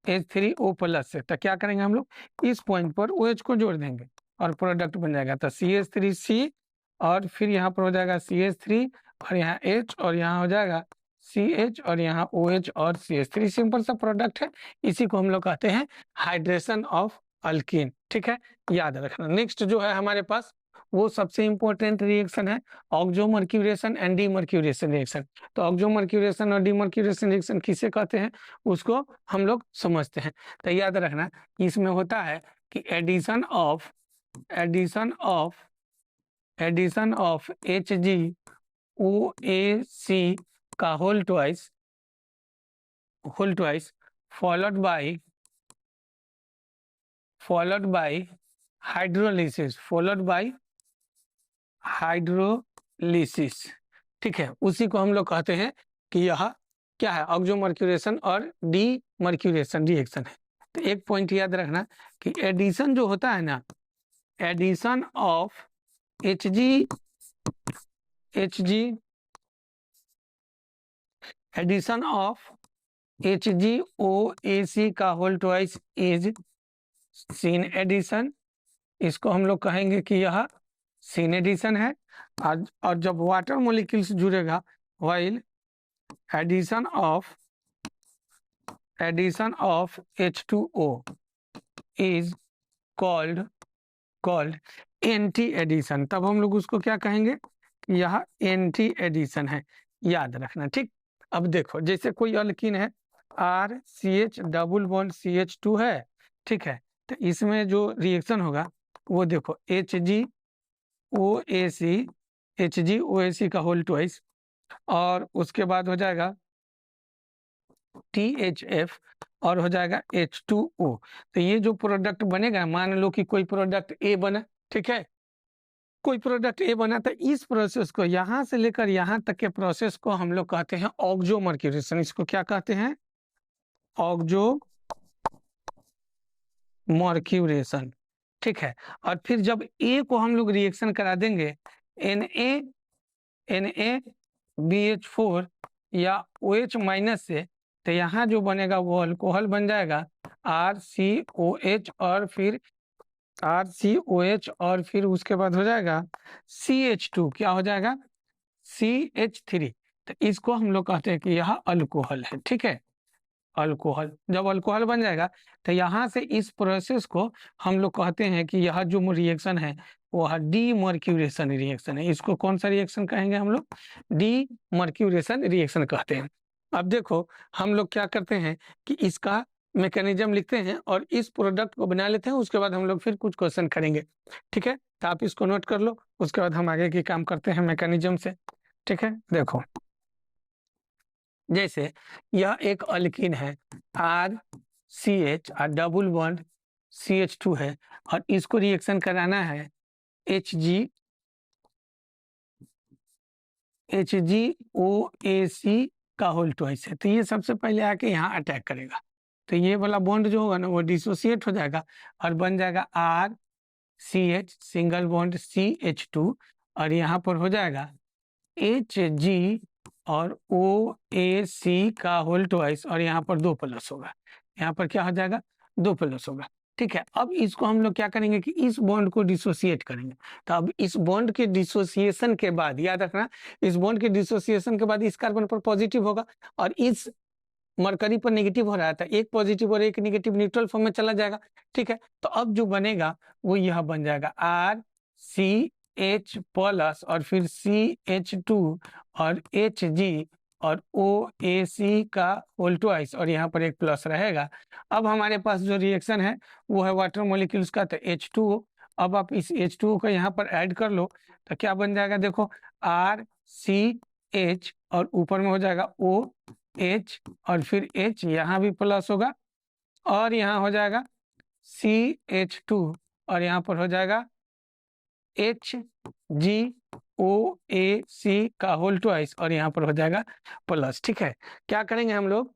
H3O+ से। तो क्या करेंगे हम लोग, इस पॉइंट पर OH को जोड़ देंगे और प्रोडक्ट बन जाएगा। तो CH3C, और फिर यहाँ पर हो जाएगा CH3 और यहाँ H, और यहाँ हो जाएगा CH और यहाँ OH और CH3। सिंपल सा प्रोडक्ट है, इसी को हम लोग कहते हैं हाइड्रेशन ऑफ अल्कीन। ठीक है, याद रखना। नेक्स्ट जो है हमारे पास, वो सबसे इंपॉर्टेंट रिएक्शन है ऑक्सोमर्क्यूरेशन एंड डीमर्क्यूरेशन रिएक्शन। तो ऑक्सोमर्क्यूरेशन और डीमर्क्यूरेशन रिएक्शन किसे कहते हैं, उसको हम लोग समझते हैं। तो याद रखना, इसमें होता है कि एडिशन ऑफ HgOAC का whole twice followed by hydrolysis. ठीक है, उसी को हम लोग कहते हैं कि यह क्या है, ऑक्सोमर्क्यूरेशन और डीमर्क्यूरेशन रिएक्शन है। तो एक पॉइंट याद रखना कि एडिशन जो होता है ना, एडिशन ऑफ HgOAC का whole twice is syn addition. इसको हम लोग कहेंगे कि यह सीन एडिशन है। और जब वाटर मॉलिक्यूल्स जुड़ेगा, while addition of H2O is called anti addition. तब हम लोग उसको क्या कहेंगे, यह एंटी एडिशन है, याद रखना। ठीक, अब देखो जैसे कोई अल्कीन है, RCH डबल बॉन्ड CH2 है। ठीक है, तो इसमें जो रिएक्शन होगा वो देखो HgOAC का होल ट्वाइस और उसके बाद हो जाएगा THF और हो जाएगा H2O। तो ये जो प्रोडक्ट बनेगा, मान लो कि कोई प्रोडक्ट A बना, ठीक है, कोई प्रोडक्ट ए बना था, इस प्रोसेस को यहां से लेकर यहां तक के प्रोसेस को हम लोग कहते हैं ऑक्सोमर्क्यूरेशन। इसको क्या कहते हैं? ऑक्सोमर्क्यूरेशन, ठीक है। और फिर जब ए को हम लोग रिएक्शन करा देंगे NaBH4 या OH माइनस से, तो यहाँ जो बनेगा वो अल्कोहल बन जाएगा RCOH और फिर उसके बाद हो जाएगा CH2, क्या हो जाएगा? CH3। तो इसको हम लोग कहते हैं कि यह अल्कोहल है, ठीक है, अल्कोहल। जब अल्कोहल बन जाएगा तो यहाँ से इस प्रोसेस को हम लोग कहते हैं कि यह जो रिएक्शन है वह डीमर्क्यूरेशन रिएक्शन है। इसको कौन सा रिएक्शन कहेंगे हम लोग? डीमर्क्यूरेशन रिएक्शन कहते हैं। अब देखो हम लोग क्या करते हैं कि इसका मैकेनिज्म लिखते हैं और इस प्रोडक्ट को बना लेते हैं, उसके बाद हम लोग फिर कुछ क्वेश्चन करेंगे, ठीक है। तो आप इसको नोट कर लो, उसके बाद हम आगे की काम करते हैं मैकेनिज्म से, ठीक है। देखो जैसे यह एक अल्कीन है RCH और डबल बॉन्ड CH2 है, और इसको रिएक्शन कराना है HgOAC का होल ट्वाइस है। तो ये सबसे पहले आके यहाँ अटैक करेगा, तो ये वाला बॉन्ड जो होगा ना वो डिसोसिएट हो जाएगा और बन जाएगा RCH सिंगल बॉन्ड CH2, और यहाँ पर हो जाएगा Hg और OAC का होल ट्वाइस, और यहाँ पर 2 प्लस होगा, यहाँ पर क्या हो जाएगा? 2 प्लस होगा, ठीक है। अब इसको हम लोग क्या करेंगे कि इस बॉन्ड को डिसोसिएट करेंगे। तो अब इस बॉन्ड के डिसोसिएशन के बाद याद रखना, इस बॉन्ड के डिसोसिएशन के बाद इस कार्बन पर पॉजिटिव होगा और इस मरकरी पर नेगेटिव हो रहा था, एक पॉजिटिव और एक नेगेटिव न्यूट्रल फॉर्म में चला जाएगा, ठीक है। तो अब जो बनेगा वो यह बन जाएगा RCH प्लस और फिर CH2 और Hg और OAC का होल ट्वाइस, और यहाँ पर एक प्लस रहेगा। अब हमारे पास जो रिएक्शन है वो है वाटर मॉलिक्यूल्स का, तो H2O। अब आप इस H2O को यहाँ पर ऐड कर लो तो क्या बन जाएगा? देखो RCH और ऊपर में हो जाएगा OH और फिर H, यहाँ भी प्लस होगा, और यहाँ हो जाएगा CH2 और यहाँ पर हो जाएगा HgOAC का होल ट्वाइस, और यहाँ पर हो जाएगा प्लस, ठीक है। क्या करेंगे हम लोग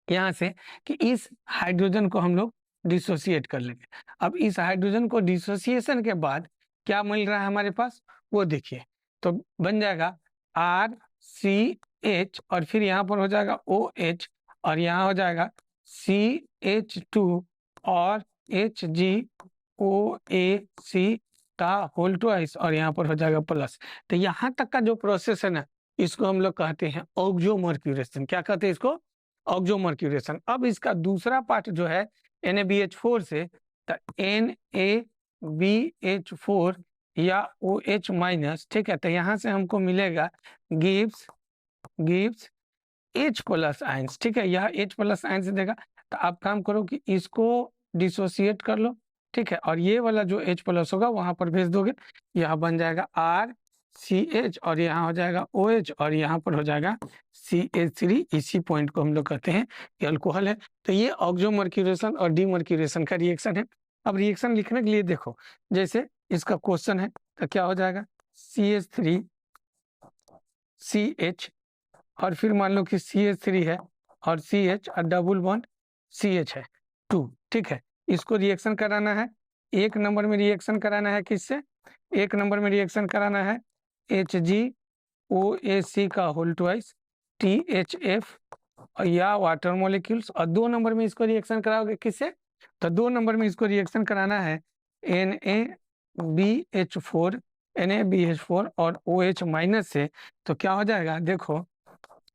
यहाँ से कि इस हाइड्रोजन को हम लोग डिसोसिएट कर लेंगे। अब इस हाइड्रोजन को डिसोसिएशन के बाद क्या मिल रहा है हमारे पास वो देखिए, तो बन जाएगा RCH और फिर यहाँ पर हो जाएगा OH और यहाँ हो जाएगा CH2 और HgOAC का होल ट्वाइस, और यहाँ पर हो जाएगा प्लस। तो यहाँ तक का जो प्रोसेस है ना, इसको हम लोग कहते हैं ऑक्सोमर्क्यूरेशन। क्या कहते हैं इसको? ऑक्सोमर्क्यूरेशन। अब इसका दूसरा पार्ट जो है NaBH4 से, तो NaBH4 या OH माइनस, ठीक है। तो यहाँ से हमको मिलेगा गिव्स H प्लस आयंस, ठीक है, यह H प्लस आयंस देगा। तो आप काम करो कि इसको डिसोसिएट कर लो, ठीक है, और ये वाला जो H प्लस होगा वहां पर भेज दोगे, यह बन जाएगा RCH और यहाँ हो जाएगा OH और यहाँ पर हो जाएगा CH3। इसी पॉइंट को हम लोग कहते हैं कि अल्कोहल है। तो ये ऑक्सोमर्क्यूरेशन और डीमर्क्यूरेशन का रिएक्शन है। अब रिएक्शन लिखने के लिए देखो, जैसे इसका क्वेश्चन है तो क्या हो जाएगा CH3CH और फिर मान लो कि CH3 है और CH और डबल बॉन्ड CH है 2, ठीक है। इसको रिएक्शन कराना है, एक नंबर में रिएक्शन कराना है किससे? एक नंबर में रिएक्शन कराना है HgOAC का होल ट्वाइस THF या वाटर मॉलिक्यूल्स, और 2 नंबर में इसको रिएक्शन कराओगे किससे? तो 2 नंबर में इसको रिएक्शन कराना है NaBH4 और OH माइनस से। तो क्या हो जाएगा देखो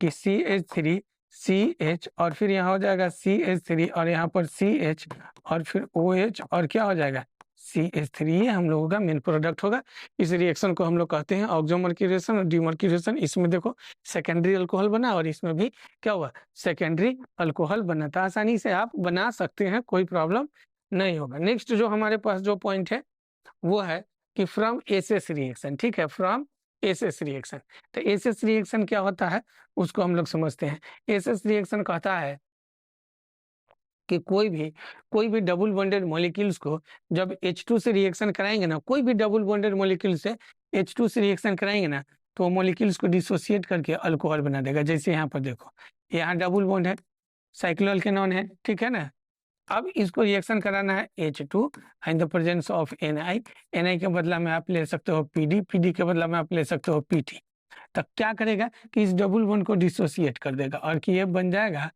कि CH3CH और फिर यहाँ हो जाएगा CH3 और यहाँ पर CH और फिर OH और क्या हो जाएगा CH3। ये हम लोगों का मेन प्रोडक्ट होगा। इस रिएक्शन को हम लोग कहते हैं ऑक्सोमर्क्यूरेशन और डीमर्क्यूरेशन। इसमें देखो सेकेंडरी अल्कोहल बना और इसमें भी क्या हुआ? सेकेंडरी अल्कोहल बना। था आसानी से आप बना सकते हैं, कोई प्रॉब्लम नहीं होगा। नेक्स्ट जो हमारे पास जो पॉइंट है वो है कि फ्रॉम एसेस रिएक्शन, ठीक है, फ्रॉम एसएस रिएक्शन। तो एसएस रिएक्शन क्या होता है उसको हम लोग समझते हैं। एसएस रिएक्शन कहता है कि कोई भी डबल बॉन्डेड मॉलिक्यूल्स को जब H2 से रिएक्शन कराएंगे ना, कोई भी डबल बॉन्डेड मॉलिक्यूल से H2 से रिएक्शन कराएंगे ना, तो मॉलिक्यूल्स को डिसोसिएट करके अल्कोहल बना देगा। जैसे यहाँ पर देखो, यहाँ डबल बॉन्ड है, साइक्लोअल्केनॉन है, ठीक है ना। अब इसको रिएक्शन कराना है H2 in the presence of Na के बदला में आप ले सकते हो PD के बदला में आप ले सकते हो PT। तब क्या करेगा कि इस डबल बॉन्ड को डिसोसिएट कर देगा और कि ये बन जाएगा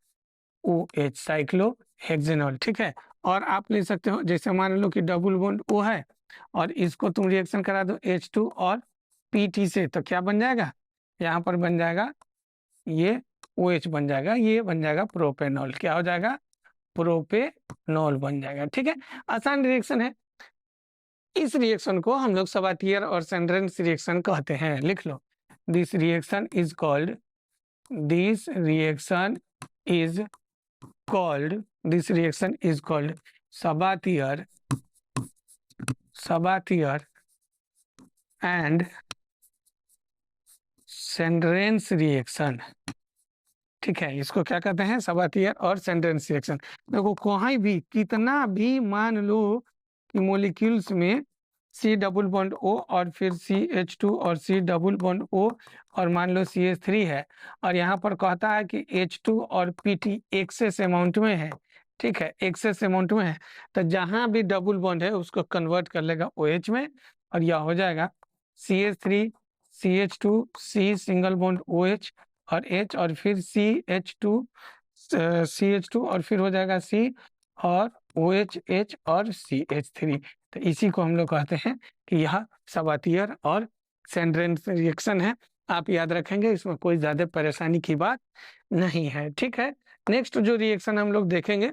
OH साइक्लोहेक्सेनॉल, ठीक है। और आप ले सकते हो, जैसे मान लो कि डबल बॉन्ड O है और इसको तुम रिएक्शन करा दो H2 और PT से, तो क्या बन जाएगा, यहाँ पर बन जाएगा ये OH बन जाएगा, ये बन जाएगा प्रोपेनॉल। क्या हो जाएगा, प्रोपेनॉल बन जाएगा, ठीक है। आसान रिएक्शन है। इस रिएक्शन को हम लोग सवातियर और सेंड्रेंस रिएक्शन कहते हैं। लिख लो, this reaction is called Sabatier and Senderens reaction, ठीक है। इसको क्या कहते हैं, सबातियर और सेंड्रेंस रिएक्शन। देखो कहीं भी कितना भी मान लो कि मॉलिक्यूल्स में C डबल बॉन्ड O और फिर CH2 और C डबल बॉन्ड O और मान लो CH3 है, और यहाँ पर कहता है कि H2 और PT एक्सेस अमाउंट में है, ठीक है, एक्सेस अमाउंट में है, तो जहाँ भी डबल बॉन्ड है उसको कन्वर्ट कर लेगा OH में, और यह हो जाएगा CH3 CH2 C single bond OH और H और फिर CH2 और फिर हो जाएगा C और OH H और CH3। तो इसी को हम लोग कहते हैं कि यह सबातियर और सेंड्रेंस रिएक्शन है। आप याद रखेंगे, इसमें कोई ज्यादा परेशानी की बात नहीं है, ठीक है। नेक्स्ट जो रिएक्शन हम लोग देखेंगे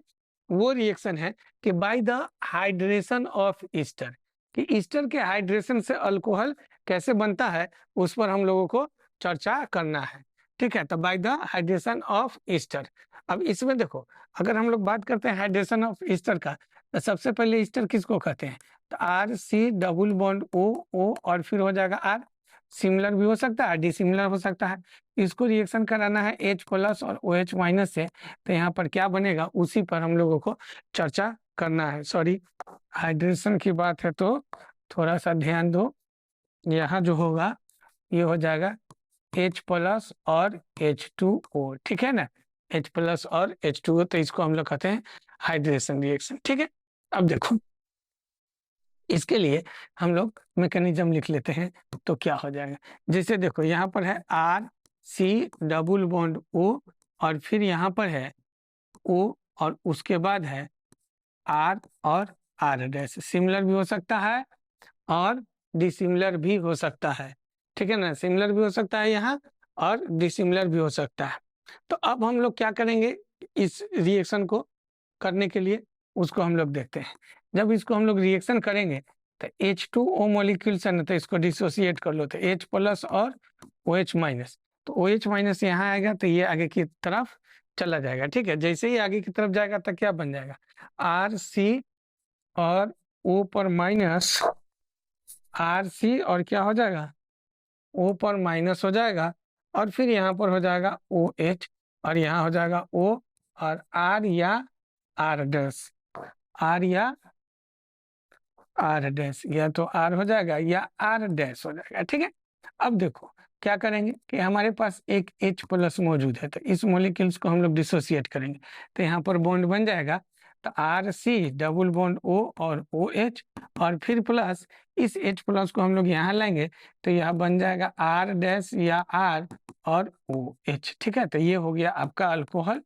वो रिएक्शन है कि by the hydration of Easter, कि ईस्टर के हाइड्रेशन से अल्कोहल कैसे बनता है उस पर हम लोगों को चर्चा करना है, ठीक है। तो by the hydration of Easter. अब इसमें देखो, अगर हम लोग बात करते हैं हाइड्रेशन ऑफ ईस्टर का, तो सबसे पहले ईस्टर किसको कहते हैं, तो RC डबल बॉन्ड O और फिर हो जाएगा R, सिमिलर भी हो सकता है, डिसिमिलर हो सकता है। इसको रिएक्शन कराना है H प्लस और OH माइनस से, तो यहाँ पर क्या बनेगा उसी पर हम लोगों को चर्चा करना है। सॉरी, हाइड्रेशन की बात है तो थोड़ा सा ध्यान दो। यहाँ जो होगा ये हो जाएगा H प्लस और H2O, ठीक है ना, H प्लस और H2O, तो इसको हम लोग कहते हैं हाइड्रेशन रिएक्शन, ठीक है। अब देखो, इसके लिए हम लोग मैकेनिज्म लिख लेते हैं तो क्या हो जाएगा। जैसे देखो यहाँ पर है RC डबल बॉन्ड O और फिर यहाँ पर है O और उसके बाद है R और R डैश। सिमिलर भी हो सकता है और डिसिमिलर भी हो सकता है, ठीक है ना, सिमिलर भी हो सकता है यहाँ और डिसिमिलर भी हो सकता है। तो अब हम लोग क्या करेंगे, इस रिएक्शन को करने के लिए उसको हम लोग देखते हैं। जब इसको हम लोग रिएक्शन करेंगे तो H2O मॉलिक्यूल से ना, तो इसको डिसोसिएट कर लो, तो H प्लस और OH माइनस, तो OH माइनस यहाँ आएगा तो ये आगे की तरफ चला जाएगा, ठीक है। जैसे ही आगे की तरफ जाएगा तो क्या बन जाएगा, RC और O पर माइनस RC और क्या हो जाएगा, O पर माइनस हो जाएगा, और फिर यहाँ पर हो जाएगा OH और यहाँ हो जाएगा O और R या R डैश, R या R डैश, या तो R हो जाएगा या R डैश हो जाएगा, ठीक है। अब देखो क्या करेंगे कि हमारे पास एक H प्लस मौजूद है, तो इस मॉलिक्यूल्स को हम लोग डिसोसिएट करेंगे, तो यहाँ पर बॉन्ड बन जाएगा, तो RC डबल बॉन्ड O और OH और फिर प्लस इस H प्लस को हम लोग यहाँ लाएंगे, तो यह बन जाएगा R डैश या R और OH, ठीक है। तो ये हो गया आपका अल्कोहल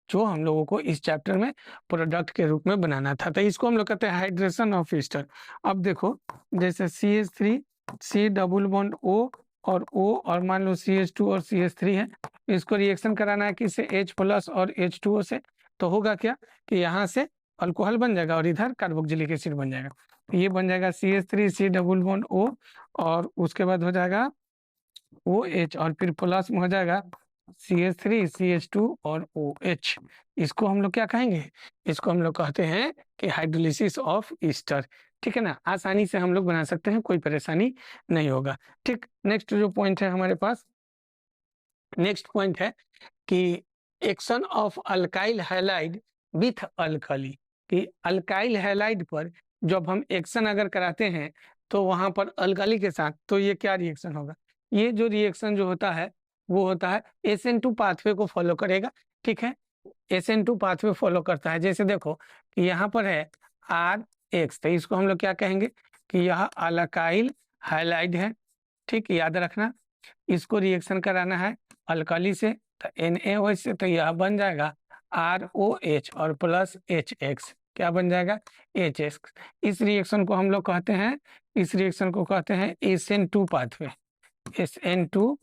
जो हम लोगों को इस चैप्टर में प्रोडक्ट के रूप में बनाना था। तो इसको हम लोग कहते हैं हाइड्रेशन ऑफ ईस्टर। अब देखो, जैसे CH3 C double bond O और O और मान लो CH2 और CH3 है, इसको रिएक्शन कराना है किससे, H प्लस और H2O से, तो होगा क्या कि यहाँ से अल्कोहल बन जाएगा और इधर कार्बोक्सिलिक एसिड बन जाएगा। तो ये बन जाएगा CH3 C double bond O और उसके बाद हो जाएगा OH और फिर प्लस में हो जाएगा CH3 CH2 और OH। इसको हम लोग क्या कहेंगे, इसको हम लोग कहते हैं कि हाइड्रोलिसिस ऑफ ईस्टर। ठीक है ना, आसानी से हम लोग बना सकते हैं, कोई परेशानी नहीं होगा। ठीक, नेक्स्ट जो पॉइंट है हमारे पास, नेक्स्ट पॉइंट है कि action of alkyl halide with alkali, कि अल्काइल हैलाइड पर जब हम एक्शन अगर कराते हैं तो वहां पर अल्कली के साथ, तो ये क्या रिएक्शन होगा, ये जो रिएक्शन जो होता है वो होता है SN2 पाथवे को फॉलो करेगा। ठीक है, SN2 पाथवे फॉलो करता है। जैसे देखो कि यहाँ पर है RX, तो इसको हम लोग क्या कहेंगे कि यह अल्काइल हैलाइड है। ठीक, याद रखना, इसको रिएक्शन कराना है अल्कली से, तो NaOH से, तो यह बन जाएगा ROH और प्लस HX, क्या बन जाएगा HX। इस रिएक्शन को हम लोग कहते हैं, इस रिएक्शन को कहते हैं SN2 पाथवे, SN2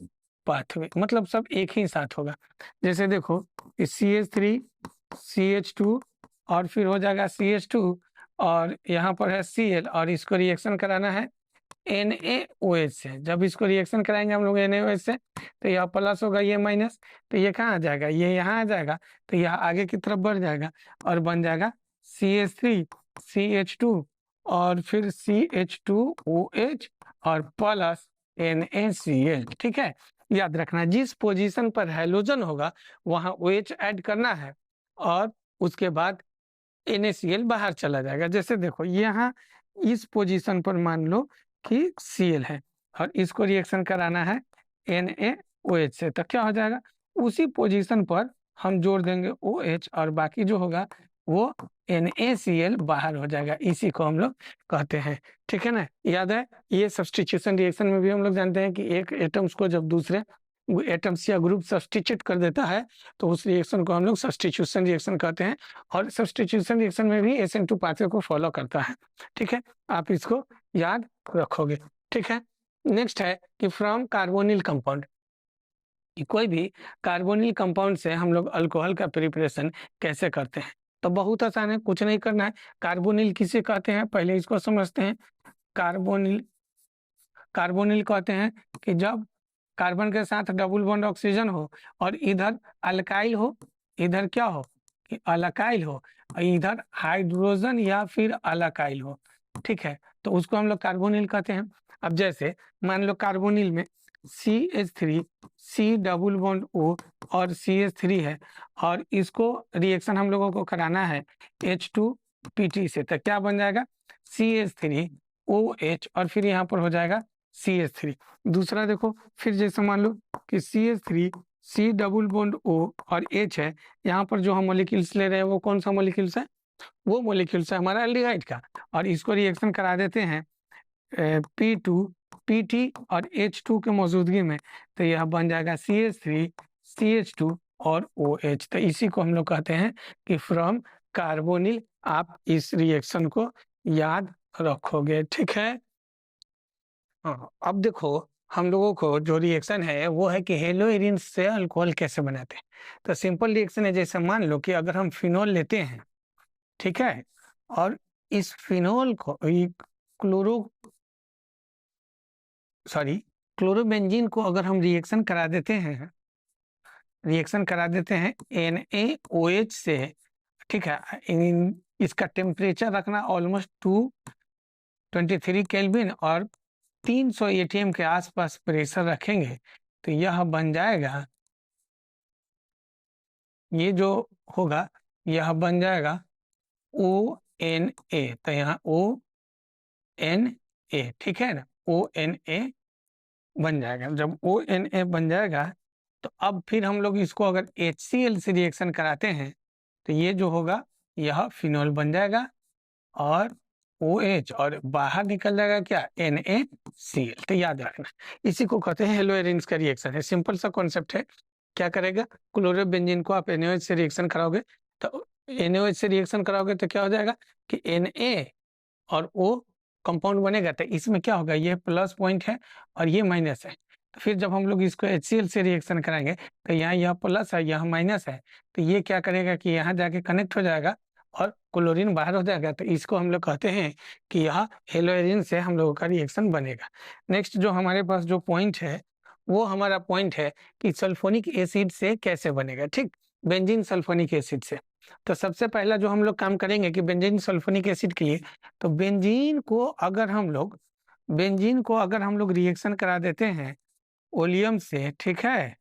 पाथवे, मतलब सब एक ही साथ होगा। जैसे देखो CH3 CH2 और फिर हो जाएगा CH2 और यहाँ पर है Cl, और इसको रिएक्शन कराना है NaOH से। जब इसको रिएक्शन कराएंगे हम लोग NaOH से, तो यह प्लस होगा, ये माइनस, तो ये कहाँ आ जाएगा, ये यहाँ आ जाएगा, तो यह आगे की तरफ बढ़ जाएगा और बन जाएगा CH3 CH2 और फिर CH2OH और प्लस NaCl। ठीक है, याद रखना जिस पोजीशन पर हैलोजन होगा वहां OH ऐड करना है और उसके बाद NaCl बाहर चला जाएगा। जैसे देखो यहाँ इस पोजीशन पर मान लो कि Cl है और इसको रिएक्शन कराना है NaOH से, तो क्या हो जाएगा, उसी पोजीशन पर हम जोड़ देंगे OH और बाकी जो होगा वो NaCl बाहर हो जाएगा, इसी को हम लोग कहते हैं। ठीक है ना, याद है, ये सब्स्टिट्यूशन रिएक्शन में भी हम लोग जानते हैं कि एक एटम्स को जब दूसरे एटम्स या ग्रुप सब्स्टिट्यूट कर देता है तो उस रिएक्शन को हम लोग सब्स्टिट्यूशन रिएक्शन कहते हैं, और सब्स्टिट्यूशन रिएक्शन में भी SN2 पाथवे को फॉलो करता है। ठीक है, आप इसको याद रखोगे। ठीक है, नेक्स्ट है कि फ्रॉम कार्बोनिल कंपाउंड, कोई भी कार्बोनिल कंपाउंड से हम लोग अल्कोहल का प्रिपरेशन कैसे करते हैं, तो बहुत आसान है, कुछ नहीं करना है। कार्बोनिल किसे कहते हैं पहले इसको समझते हैं। कार्बोनिल, कार्बोनिल कहते हैं कि जब कार्बन के साथ डबल बॉन्ड ऑक्सीजन हो और इधर अल्काइल हो, इधर क्या हो कि अल्काइल हो, और इधर हाइड्रोजन या फिर अल्काइल हो। ठीक है, तो उसको हम लोग कार्बोनिल कहते हैं। अब जैसे मान लो कार्बोनिल में CH3 C double bond O और CH3 है और इसको रिएक्शन हम लोगों को कराना है H2PT से, तो क्या बन जाएगा CH3OH और फिर यहाँ पर हो जाएगा CH3। दूसरा देखो, फिर जैसे मान लो कि CH3 C double bond O और H है, यहाँ पर जो हम मॉलिक्यूल्स ले रहे हैं वो कौन सा मॉलिक्यूल्स है, वो मॉलिक्यूल्स है हमारा एल्डिहाइड का, और इसको रिएक्शन करा देते हैं P2PT और H2 के मौजूदगी में, तो यह बन जाएगा CH3 CH2 और OH। तो इसी को हम लोग कहते हैं कि फ्रॉम कार्बोनिल। आप इस रिएक्शन को याद रखोगे। ठीक है, हाँ, अब देखो हम लोगों को जो रिएक्शन है वो है कि हेलोइरिन से अल्कोहल कैसे बनाते हैं। तो सिंपल रिएक्शन है, जैसे मान लो कि अगर हम फिनोल लेते हैं, ठीक है, और इस फिनोल को क्लोरोबेंजीन को अगर हम रिएक्शन करा देते हैं, रिएक्शन करा देते हैं NaOH से, ठीक है, इसका टेम्परेचर रखना ऑलमोस्ट 223 केल्विन और 300 ATM के आसपास प्रेशर रखेंगे, तो यह बन जाएगा, ये जो होगा यह बन जाएगा ONA। तो यहाँ ONA, ठीक है ना, ONA बन जाएगा। जब ONA बन जाएगा तो अब फिर हम लोग इसको अगर HCl से रिएक्शन कराते हैं तो ये जो होगा यह फिनोल बन जाएगा और OH और बाहर निकल जाएगा क्या NaCl। तो याद रखना, इसी को कहते हैं हेलोइरिन्स का रिएक्शन है। सिंपल सा कॉन्सेप्ट है। क्या करेगा, क्लोरोबेंजीन को आप NaOH से रिएक्शन कराओगे, तो NaOH से रिएक्शन कराओगे तो क्या हो जाएगा कि Na और O कंपाउंड बनेगा, तो इसमें क्या होगा, ये प्लस पॉइंट है और ये माइनस है। तो फिर जब हम लोग इसको HCl से रिएक्शन कराएंगे तो यहाँ यह प्लस है, यह माइनस है, तो ये क्या करेगा कि यहाँ जाके कनेक्ट हो जाएगा और क्लोरीन बाहर हो जाएगा। तो इसको हम लोग कहते हैं कि यह हेलोइरिन से हम लोगों का रिएक्शन बनेगा। नेक्स्ट जो हमारे पास जो पॉइंट है वो हमारा पॉइंट है कि सल्फोनिक एसिड से कैसे बनेगा। ठीक, बेंजीन सल्फोनिक एसिड से, तो सबसे पहला जो हम लोग काम करेंगे कि बेंजीन सल्फोनिक एसिड के लिए, तो बेंजीन को अगर हम लोग रिएक्शन करा देते हैं ओलियम से, ठीक है,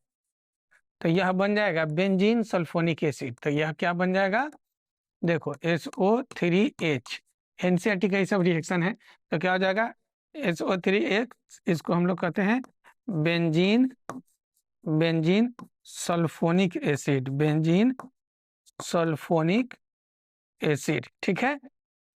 तो यह बन जाएगा बेंजीन सल्फोनिक एसिड। तो यह क्या बन जाएगा, देखो SO3H, एनसीईआरटी का ये सब रिएक्शन है, तो क्या हो जाएगा SO3H, इसको हम लोग कहते हैं benzene benzene sulphonic acid, benzene sulphonic acid, ठीक है।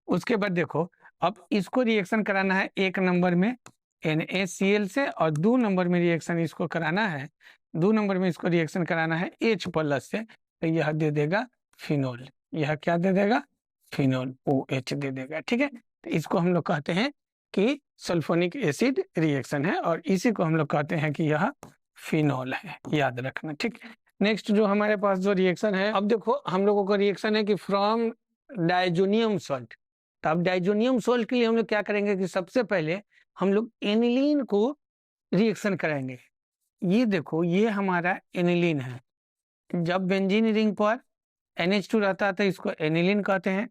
उसके बाद देखो, अब इसको रिएक्शन कराना है 1 नंबर में NaCl से, और 2 नंबर में रिएक्शन इसको कराना है, 2 नंबर में इसको रिएक्शन कराना है H+ से, तो यह दे देगा फिनोल। यह क्या दे देगा, फिनोल, OH दे देगा, ठीक है। तो इसको हम लोग कहते हैं कि सल्फोनिक एसिड रिएक्शन है, और इसी को हम लोग कहते हैं कि यह फिनोल है, याद रखना, ठीक। नेक्स्ट जो हमारे पास जो रिएक्शन है, अब देखो हम लोगों का रिएक्शन है कि फ्रॉम डाइजोनियम सॉल्ट। तो अब डाइजोनियम सॉल्ट के लिए हम लोग क्या करेंगे कि सबसे पहले हम लोग एनिलीन को रिएक्शन कराएंगे। ये देखो, ये हमारा एनिलीन है। जब बेंजीन रिंग पर NH2 रहता है तो इसको एनिलीन कहते हैं।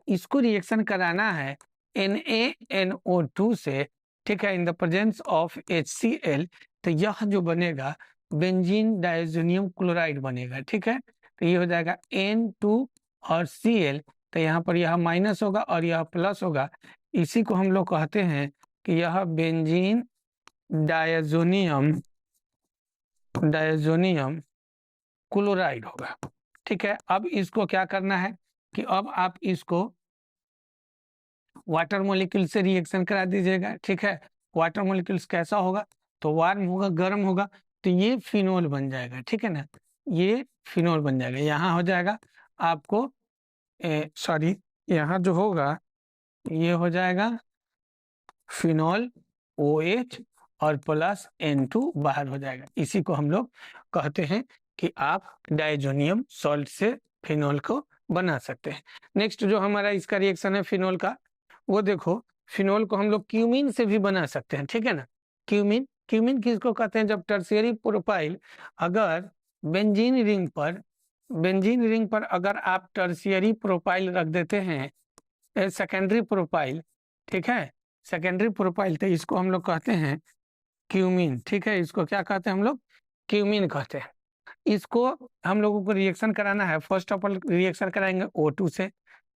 इसको रिएक्शन कराना है NaNO2 से, ठीक है, in the presence of HCl, तो यह जो बनेगा बेंजीन डाइजोनियम क्लोराइड बनेगा, ठीक है। तो ये हो जाएगा N2 और Cl, तो यहाँ पर यह माइनस होगा और यह प्लस होगा। इसी को हम लोग कहते हैं कि यह बेंजीन डायजोनियम डायजोनियम क्लोराइड होगा, ठीक है। अब इसको क्या करना है कि अब आप इसको वाटर मॉलिक्यूल से रिएक्शन करा दीजिएगा, ठीक है। वाटर मॉलिक्यूल्स कैसा होगा, तो वार्म होगा, गर्म होगा, तो ये फिनोल बन जाएगा, ठीक है ना, ये फिनोल बन जाएगा। यहाँ हो जाएगा आपको सॉरी, यहाँ जो होगा ये हो जाएगा फिनोल OH और प्लस N2 बाहर हो जाएगा। इसी को हम लोग कहते हैं कि आप डाइजोनियम सॉल्ट से फिनोल को बना सकते हैं। नेक्स्ट जो हमारा इसका रिएक्शन है फिनोल का, वो देखो, फिनोल को हम लोग क्यूमीन से भी बना सकते हैं, ठीक है ना। क्यूमीन क्यूमीन किसको कहते हैं, जब टर्शियरी प्रोपाइल अगर बेंजीन रिंग पर अगर आप टर्शियरी प्रोपाइल रख देते हैं सेकेंडरी प्रोपाइल, ठीक है, सेकेंडरी प्रोपाइल, तो इसको हम लोग कहते हैं क्यूमीन, ठीक है। इसको क्या कहते हैं हम लोग, क्यूमीन कहते हैं। इसको हम लोगों को रिएक्शन कराना है, फर्स्ट ऑफ ऑल रिएक्शन कराएंगे O2 से,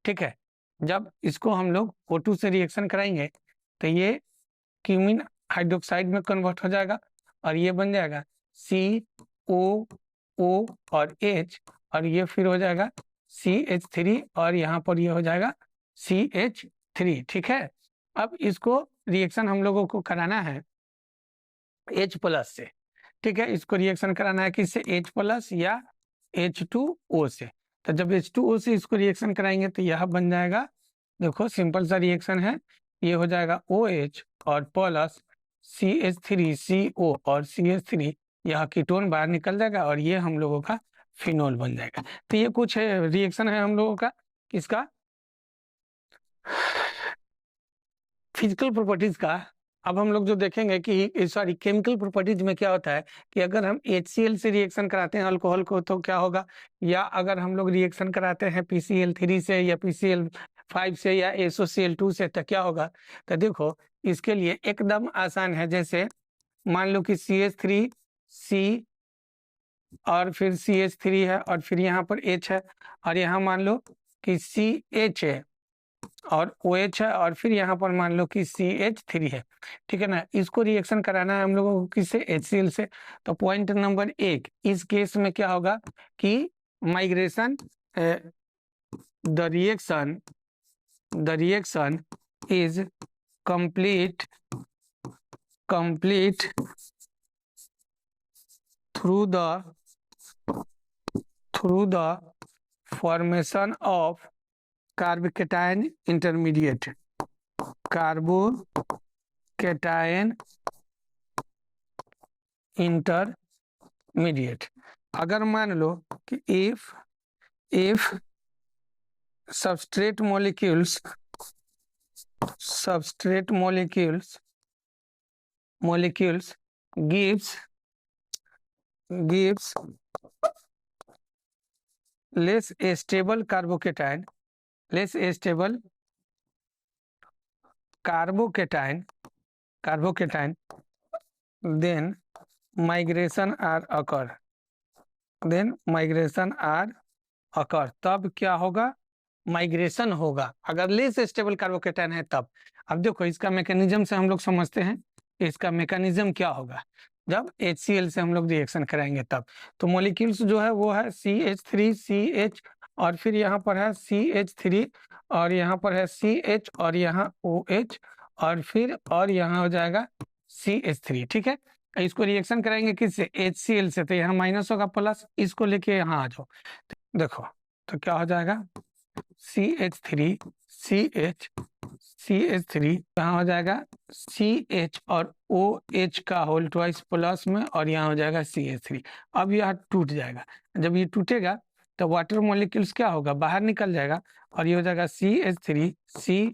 ठीक है। जब इसको हम लोग O2 से रिएक्शन कराएंगे तो ये क्यूमीन हाइड्रोक्साइड में कन्वर्ट हो जाएगा, और ये बन जाएगा COO और H, और ये फिर हो जाएगा CH3, और यहाँ पर ये हो जाएगा CH3, ठीक है। अब इसको रिएक्शन हम लोगों को कराना है H+ से, ठीक है। इसको रिएक्शन कराना है किससे, H+ या H2O से। तो जब H2O से इसको रिएक्शन कराएंगे तो यह बन जाएगा, देखो सिंपल सा रिएक्शन है, ये हो जाएगा OH और प्लस CH3CO और CH3, यह कीटोन बाहर निकल जाएगा, और ये हम लोगों का फिनोल बन जाएगा। तो ये कुछ है रिएक्शन है हम लोगों का इसका फिजिकल प्रॉपर्टीज का। अब हम लोग जो देखेंगे कि सॉरी केमिकल प्रॉपर्टीज में क्या होता है कि अगर हम HCl से रिएक्शन कराते हैं अल्कोहल को तो क्या होगा, या अगर हम लोग रिएक्शन कराते हैं PCl3 से या PCl5 से या SOCl2 से तो क्या होगा। तो देखो इसके लिए एकदम आसान है, जैसे मान लो कि CH3C और फिर CH3 है और फिर यहाँ पर H है, और यहाँ मान लो कि CH है और OH है, और फिर यहाँ पर मान लो कि CH3 है, ठीक है ना। इसको रिएक्शन कराना है हम लोगों को किससे, HCl से। तो पॉइंट नंबर 1, इस केस में क्या होगा कि migration the reaction is complete through the formation of carbocation intermediate, carbocation intermediate. अगर मान लो कि if substrate molecules gives less stable carbocation, less stable carbocation then migration are occur, तब क्या होगा, माइग्रेशन होगा अगर लेस स्टेबल कार्बोकेटाइन है तब। अब देखो इसका मैकेनिज्म से हम लोग समझते हैं, इसका मैकेनिज्म क्या होगा जब HCl से हम लोग रिएक्शन कराएंगे तब। तो मॉलिक्यूल्स जो है वो है CH3CH और फिर यहाँ पर है CH3 और यहाँ पर है CH और यहाँ OH और यहाँ हो जाएगा CH3, ठीक है। इसको रिएक्शन कराएंगे किससे, HCl से, तो यहाँ माइनस होगा प्लस, इसको लेके यहाँ आ जाओ, देखो तो क्या हो जाएगा CH3 CH3 यहाँ हो जाएगा CH और OH का होल ट्वाइस प्लस में और यहाँ हो जाएगा CH3। अब यह टूट जाएगा, जब ये टूटेगा तो वाटर मॉलिक्यूल्स क्या होगा, बाहर निकल जाएगा और ये हो जाएगा CH3 C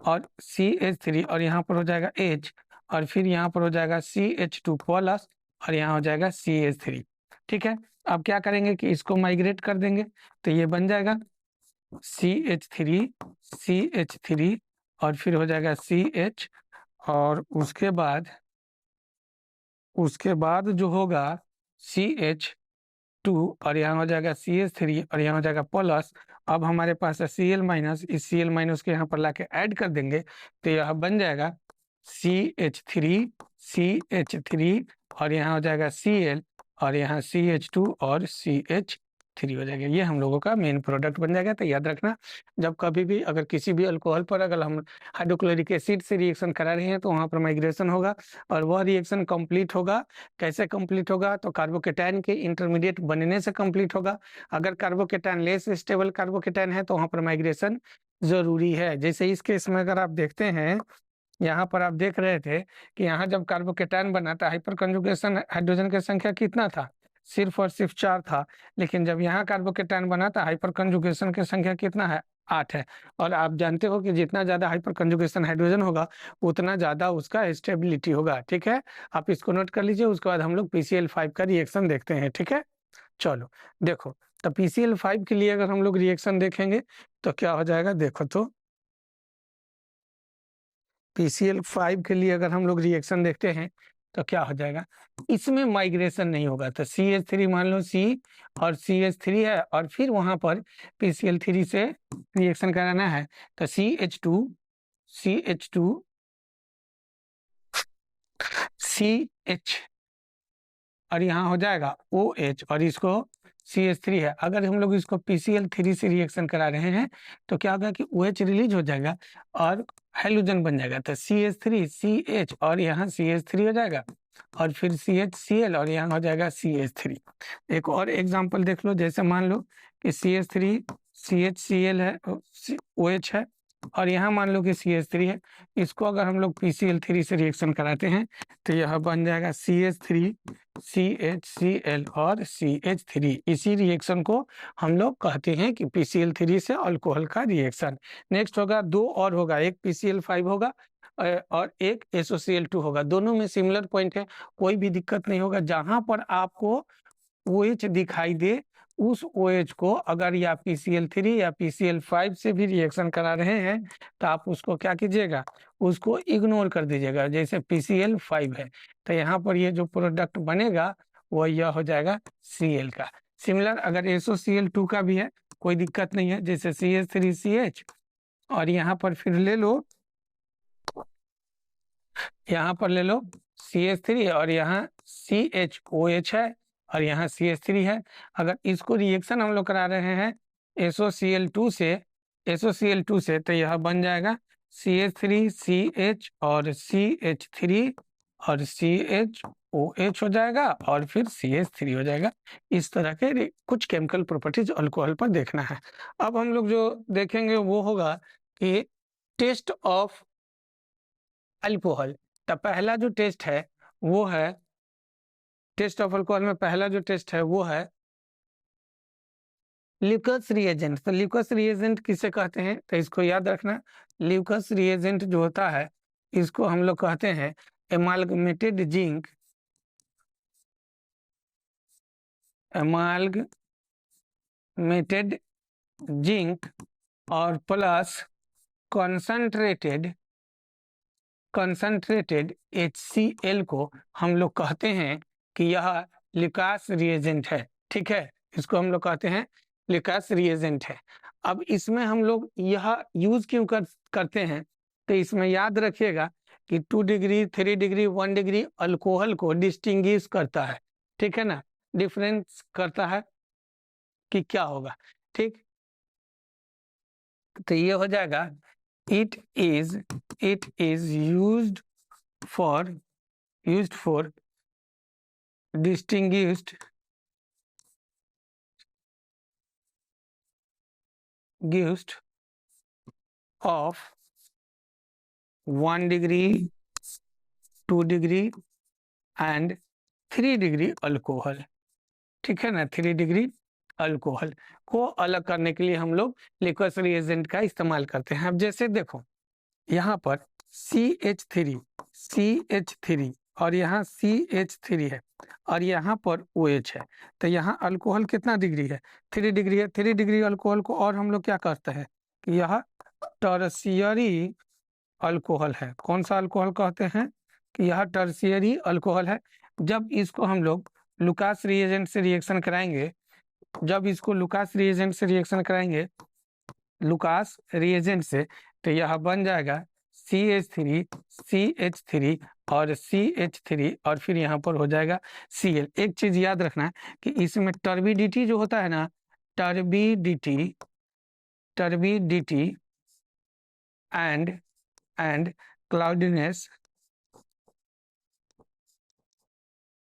और CH3 और यहाँ पर हो जाएगा H और फिर यहाँ पर हो जाएगा CH2 प्लस और यहाँ हो जाएगा CH3, ठीक है। अब क्या करेंगे कि इसको माइग्रेट कर देंगे तो ये बन जाएगा CH3 और फिर हो जाएगा CH और उसके बाद जो होगा CH2 और यहाँ हो जाएगा CH3 और यहाँ हो जाएगा प्लस। अब हमारे पास है Cl माइनस, इस Cl माइनस के यहाँ पर लाके ऐड कर देंगे तो यह बन जाएगा CH3 और यहाँ हो जाएगा Cl और यहाँ CH2 और CH3 हो जाएगा। ये हम लोगों का मेन प्रोडक्ट बन जाएगा। तो याद रखना जब कभी भी अगर किसी भी अल्कोहल पर अगर हम हाइड्रोक्लोरिक एसिड से रिएक्शन करा रहे हैं तो वहाँ पर माइग्रेशन होगा और वह रिएक्शन कंप्लीट होगा। कैसे कंप्लीट होगा, तो कार्बोकेटाइन के इंटरमीडिएट बनने से कंप्लीट होगा। अगर कार्बोकेटाइन लेस स्टेबल कार्बोकेटाइन है तो वहाँ पर माइग्रेशन जरूरी है। जैसे इस केस में अगर आप देखते हैं, यहाँ पर आप देख रहे थे कि यहाँ जब कार्बोकेटाइन बना था हाइपर कंजुगेशन हाइड्रोजन की संख्या कितना था, सिर्फ और सिर्फ 4 था। लेकिन जब यहाँ कार्बोकेटाइन बना था हाइपर कंजुगेशन की संख्या कितना है, 8 है। और आप जानते हो कि जितना ज्यादा हाइपर कंजुगेशन हाइड्रोजन होगा उतना ज्यादा उसका स्टेबिलिटी होगा, ठीक है। आप इसको नोट कर लीजिए। उसके बाद हम लोग PCl5 का रिएक्शन देखते हैं, ठीक है। चलो देखो, तो PCl5 के लिए अगर हम लोग रिएक्शन देखेंगे तो क्या हो जाएगा, देखो तो PCl5 के लिए अगर हम लोग रिएक्शन देखते हैं तो क्या हो जाएगा, इसमें माइग्रेशन नहीं होगा। तो CH3 मान लो C और CH3 है और फिर वहां पर PCl3 से रिएक्शन कराना है तो CH2 CH और यहाँ हो जाएगा OH और इसको CH3 है। अगर हम लोग इसको PCl3 से रिएक्शन करा रहे हैं तो क्या होगा कि OH रिलीज हो जाएगा और हाइड्रोजन बन जाएगा। तो CH3 CH और यहाँ CH3 हो जाएगा और फिर CHCl और यहाँ हो जाएगा CH3। एक और एग्जांपल देख लो, जैसे मान लो कि CH3 CHCl है, OH है और यहाँ मान लो कि CH3 है। इसको अगर हम लोग PCl3 से रिएक्शन कराते हैं तो यह बन जाएगा CH3 CHCl और CH3। इसी रिएक्शन को हम लोग कहते हैं कि PCl3 से अल्कोहल का रिएक्शन। नेक्स्ट होगा, दो और होगा, एक PCl5 होगा और एक SOCl2 होगा। दोनों में सिमिलर पॉइंट है, कोई भी दिक्कत नहीं होगा। जहां पर आपको OH दिखाई दे उस OH को अगर या PCl3 या PCl5 से भी रिएक्शन करा रहे हैं तो आप उसको क्या कीजिएगा, उसको इग्नोर कर दीजिएगा। जैसे PCl5 है तो यहाँ पर ये जो प्रोडक्ट बनेगा वो यह हो जाएगा Cl का। सिमिलर अगर SOCl2 का भी है कोई दिक्कत नहीं है, जैसे CH3CH और यहाँ पर फिर ले लो, यहाँ पर ले लो CH3 और यहाँ CHOH है और यहाँ CH3 है। अगर इसको रिएक्शन हम लोग करा रहे हैं SOCl2 से तो यह बन जाएगा CH3 CH और CH3 और CHOH हो जाएगा और फिर CH3 हो जाएगा। इस तरह के कुछ केमिकल प्रॉपर्टीज अल्कोहल पर देखना है। अब हम लोग जो देखेंगे वो होगा कि टेस्ट ऑफ अल्कोहल। तो पहला जो टेस्ट है वो है, टेस्ट ऑफ अल्कोहल में पहला जो टेस्ट है वो है ल्यूकस रिएजेंट। तो ल्यूकस रिएजेंट किसे कहते हैं, तो इसको याद रखना। ल्यूकस रिएजेंट जो होता है इसको हम लोग कहते हैं एमालगमेटेड जिंक, मेटेड जिंक और प्लस कंसंट्रेटेड HCl को हम लोग कहते हैं कि यह लिकास रिएजेंट है। ठीक है, इसको हम लोग कहते हैं लिकास रिएजेंट है। अब इसमें हम लोग यह यूज क्यों करते हैं, तो इसमें याद रखिएगा कि 2 डिग्री 3 डिग्री 1 डिग्री अल्कोहल को डिस्टिंग्विश करता है। ठीक है ना, डिफरेंस करता है कि क्या होगा। ठीक, तो ये हो जाएगा it is used for distinguished of 1 degree 2 degree and 3 degree alcohol. ठीक है ना, 3 डिग्री अल्कोहल को अलग करने के लिए हम लोग लिक्वस रिएजेंट का इस्तेमाल करते हैं। अब जैसे देखो यहाँ पर CH3 और यहाँ CH3 है और यहाँ पर OH है, तो यहाँ अल्कोहल कितना डिग्री है, 3 डिग्री है। 3 डिग्री अल्कोहल को और हम लोग क्या कहते हैं कि यह टर्शियरी अल्कोहल है। कौन सा अल्कोहल कहते हैं कि यह टर्शियरी अल्कोहल है। जब इसको हम लोग लुकास रिएजेंट से रिएक्शन कराएंगे, लुकास रिएजेंट से, तो यह बन जाएगा CH3 और CH3 और फिर यहाँ पर हो जाएगा Cl। एक चीज याद रखना है कि इसमें टर्बिडिटी जो होता है ना, turbidity and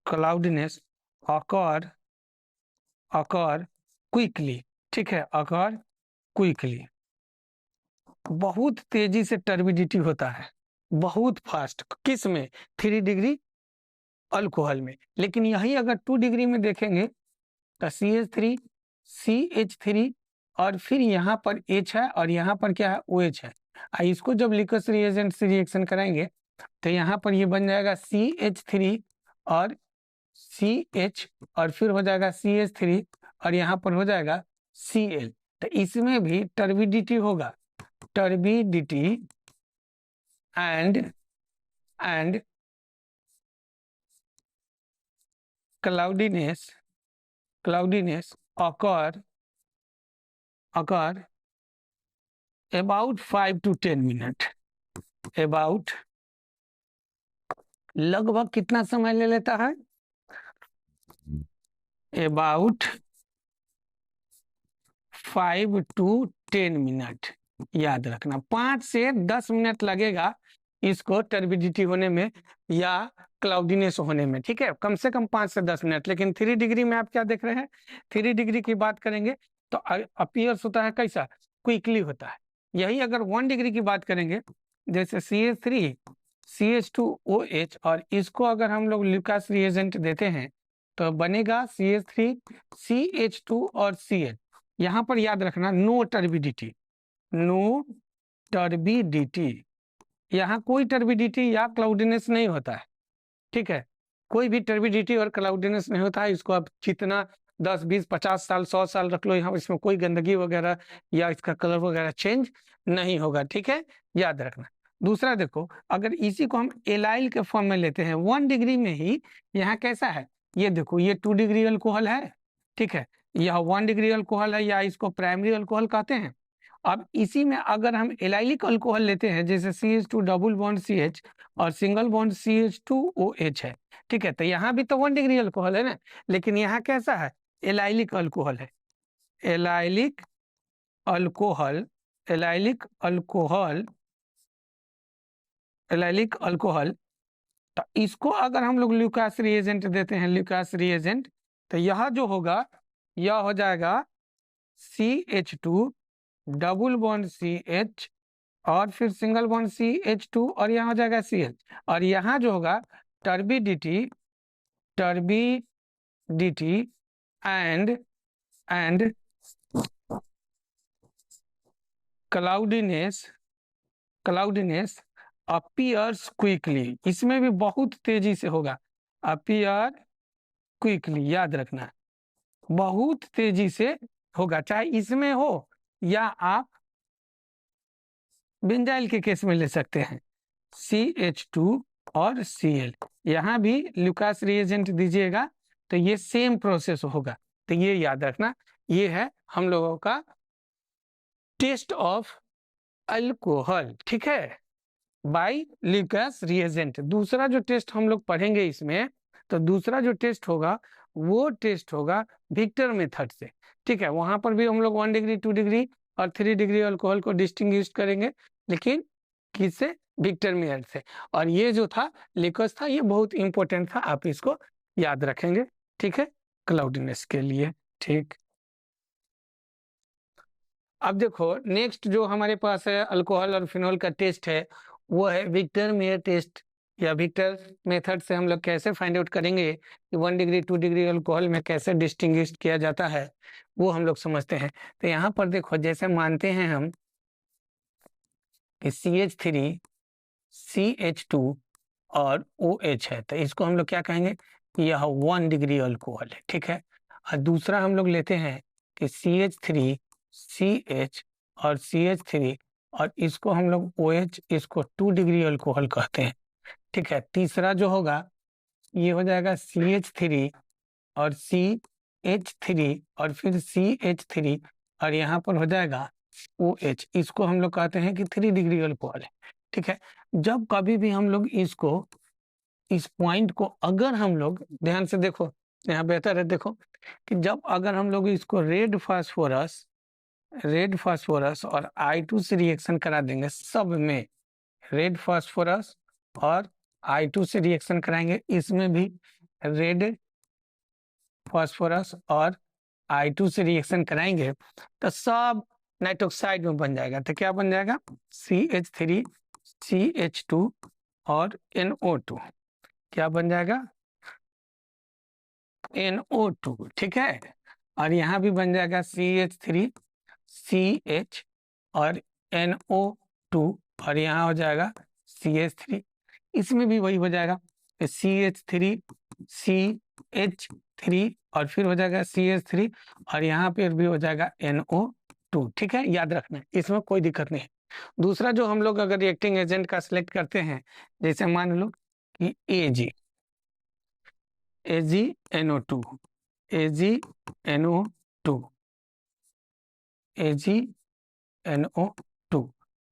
cloudiness occur quickly. ठीक है, अकर क्विकली, बहुत तेजी से टर्बिडिटी होता है, बहुत फास्ट। किस में, 3 डिग्री अल्कोहल में। लेकिन यही अगर 2 डिग्री में देखेंगे तो CH3 और फिर यहाँ पर H है और यहाँ पर क्या है, OH है। इसको जब लिक्वस रिएजेंट से रिएक्शन कराएंगे तो यहाँ पर ये बन जाएगा CH3 और CH और फिर हो जाएगा CH3 और यहाँ पर हो जाएगा Cl। तो इसमें भी टर्बिडिटी होगा, turbidity and cloudiness occur about 5 to 10 minute. about लगभग कितना समय ले लेता है, about 5 to 10 मिनट। याद रखना 5 से 10 मिनट लगेगा इसको टर्बिडिटी होने में या क्लाउडीनेस होने में। ठीक है, कम से कम 5 से 10 मिनट। लेकिन 3 डिग्री में आप क्या देख रहे हैं, 3 डिग्री की बात करेंगे तो अपीयर्स होता है कैसा, क्विकली होता है। यही अगर 1 डिग्री की बात करेंगे, जैसे CH3 CH2OH और इसको अगर हम लोग लिकास रिएजेंट देते हैं तो बनेगा CH3 CH2 और CH। यहाँ पर याद रखना नो टर्बिडिटी, यहाँ कोई टर्बिडिटी या क्लाउडीनेस नहीं होता है। ठीक है, कोई भी टर्बिडिटी और क्लाउडीनेस नहीं होता है। इसको आप जितना 10 20 50 साल 100 साल रख लो, यहाँ इसमें कोई गंदगी वगैरह या इसका कलर वगैरह चेंज नहीं होगा। ठीक है, याद रखना। दूसरा देखो, अगर इसी को हम एलाइल के फॉर्म में लेते हैं 1 डिग्री में ही, यहाँ कैसा है, ये देखो ये 2 डिग्री अल्कोहल है। ठीक है, यह 1 डिग्री अल्कोहल है या इसको प्राइमरी अल्कोहल कहते हैं। अब इसी में अगर हम एलाइलिक अल्कोहल लेते हैं, जैसे CH2 डबल बॉन्ड CH और सिंगल बॉन्ड CH2OH है। ठीक है, तो यहाँ भी तो 1 डिग्री अल्कोहल है ना, लेकिन यहाँ कैसा है, एलाइलिक अल्कोहल है। एलाइलिक अल्कोहल तो इसको अगर हम लोग ल्यूकास रिएजेंट देते हैं, ल्यूकास रिएजेंट, तो यह जो होगा यह हो जाएगा CH2 डबल बॉन्ड CH और फिर सिंगल बॉन्ड CH2 और यहाँ हो जाएगा CH और यहाँ जो होगा turbidity and cloudiness appears quickly. इसमें भी बहुत तेजी से होगा, अपीयर क्विकली। याद रखना बहुत तेजी से होगा, चाहे इसमें हो या आप बेंजाइल के केस में ले सकते हैं, CH2 और Cl। यहाँ भी ल्यूकास रिएजेंट दीजिएगा तो ये सेम प्रोसेस होगा। तो ये याद रखना, ये है हम लोगों का टेस्ट ऑफ अल्कोहल, ठीक है, बाय ल्यूकास रिएजेंट। दूसरा जो टेस्ट हम लोग पढ़ेंगे इसमें, तो दूसरा जो टेस्ट होगा वो टेस्ट होगा विक्टर मेथड से, ठीक है। वहां पर भी हम लोग 1 डिग्री 2 डिग्री और 3 डिग्री अल्कोहल को डिस्टिंग्विश करेंगे, लेकिन किससे? विक्टर मेथड से। और ये जो था लिकस था, ये बहुत इंपॉर्टेंट था, आप इसको याद रखेंगे, ठीक है, क्लाउडीनेस के लिए, ठीक। अब देखो नेक्स्ट जो हमारे पास है अल्कोहल और फिनॉल का टेस्ट है, वो है विक्टर मेयर टेस्ट, या विक्टर मेथड से हम लोग कैसे फाइंड आउट करेंगे कि 1 डिग्री 2 डिग्री अल्कोहल में कैसे डिस्टिंग्विश किया जाता है, वो हम लोग समझते हैं। तो यहाँ पर देखो, जैसे मानते हैं हम कि CH3 CH2 और OH है, तो इसको हम लोग क्या कहेंगे कि यह 1 डिग्री अल्कोहल है, ठीक है। और दूसरा हम लोग लेते हैं कि CH3 CH और CH3, और इसको हम लोग OH, इसको 2 डिग्री अल्कोहल कहते हैं, ठीक है। तीसरा जो होगा ये हो जाएगा CH3 और CH3 और फिर CH3, और यहाँ पर हो जाएगा OH, इसको हम लोग कहते हैं कि 3 डिग्री अल्कोहल है, ठीक है। जब कभी भी हम लोग इसको, इस पॉइंट को अगर हम लोग ध्यान से देखो, यहाँ बेहतर है, देखो कि जब अगर हम लोग इसको रेड फास्फोरस और I2 से रिएक्शन करा देंगे, सब में रेड फास्फोरस और I2 से रिएक्शन कराएंगे, इसमें भी रेड फास्फोरस और I2 से रिएक्शन कराएंगे, तो सब नाइट्रोक्साइड में बन जाएगा। तो क्या बन जाएगा? CH3 CH2 और NO2, क्या बन जाएगा? NO2, ठीक है। और यहाँ भी बन जाएगा CH3 CH और NO2, और यहाँ हो जाएगा CH3, इसमें भी वही हो जाएगा CH3 CH3 और फिर हो जाएगा CH3, और यहाँ पर भी हो जाएगा NO2, ठीक है, याद रखना, इसमें कोई दिक्कत नहीं है। दूसरा जो हम लोग अगर रिएक्टिंग एजेंट का सिलेक्ट करते हैं, जैसे मान लो कि AgNO2 AgNO2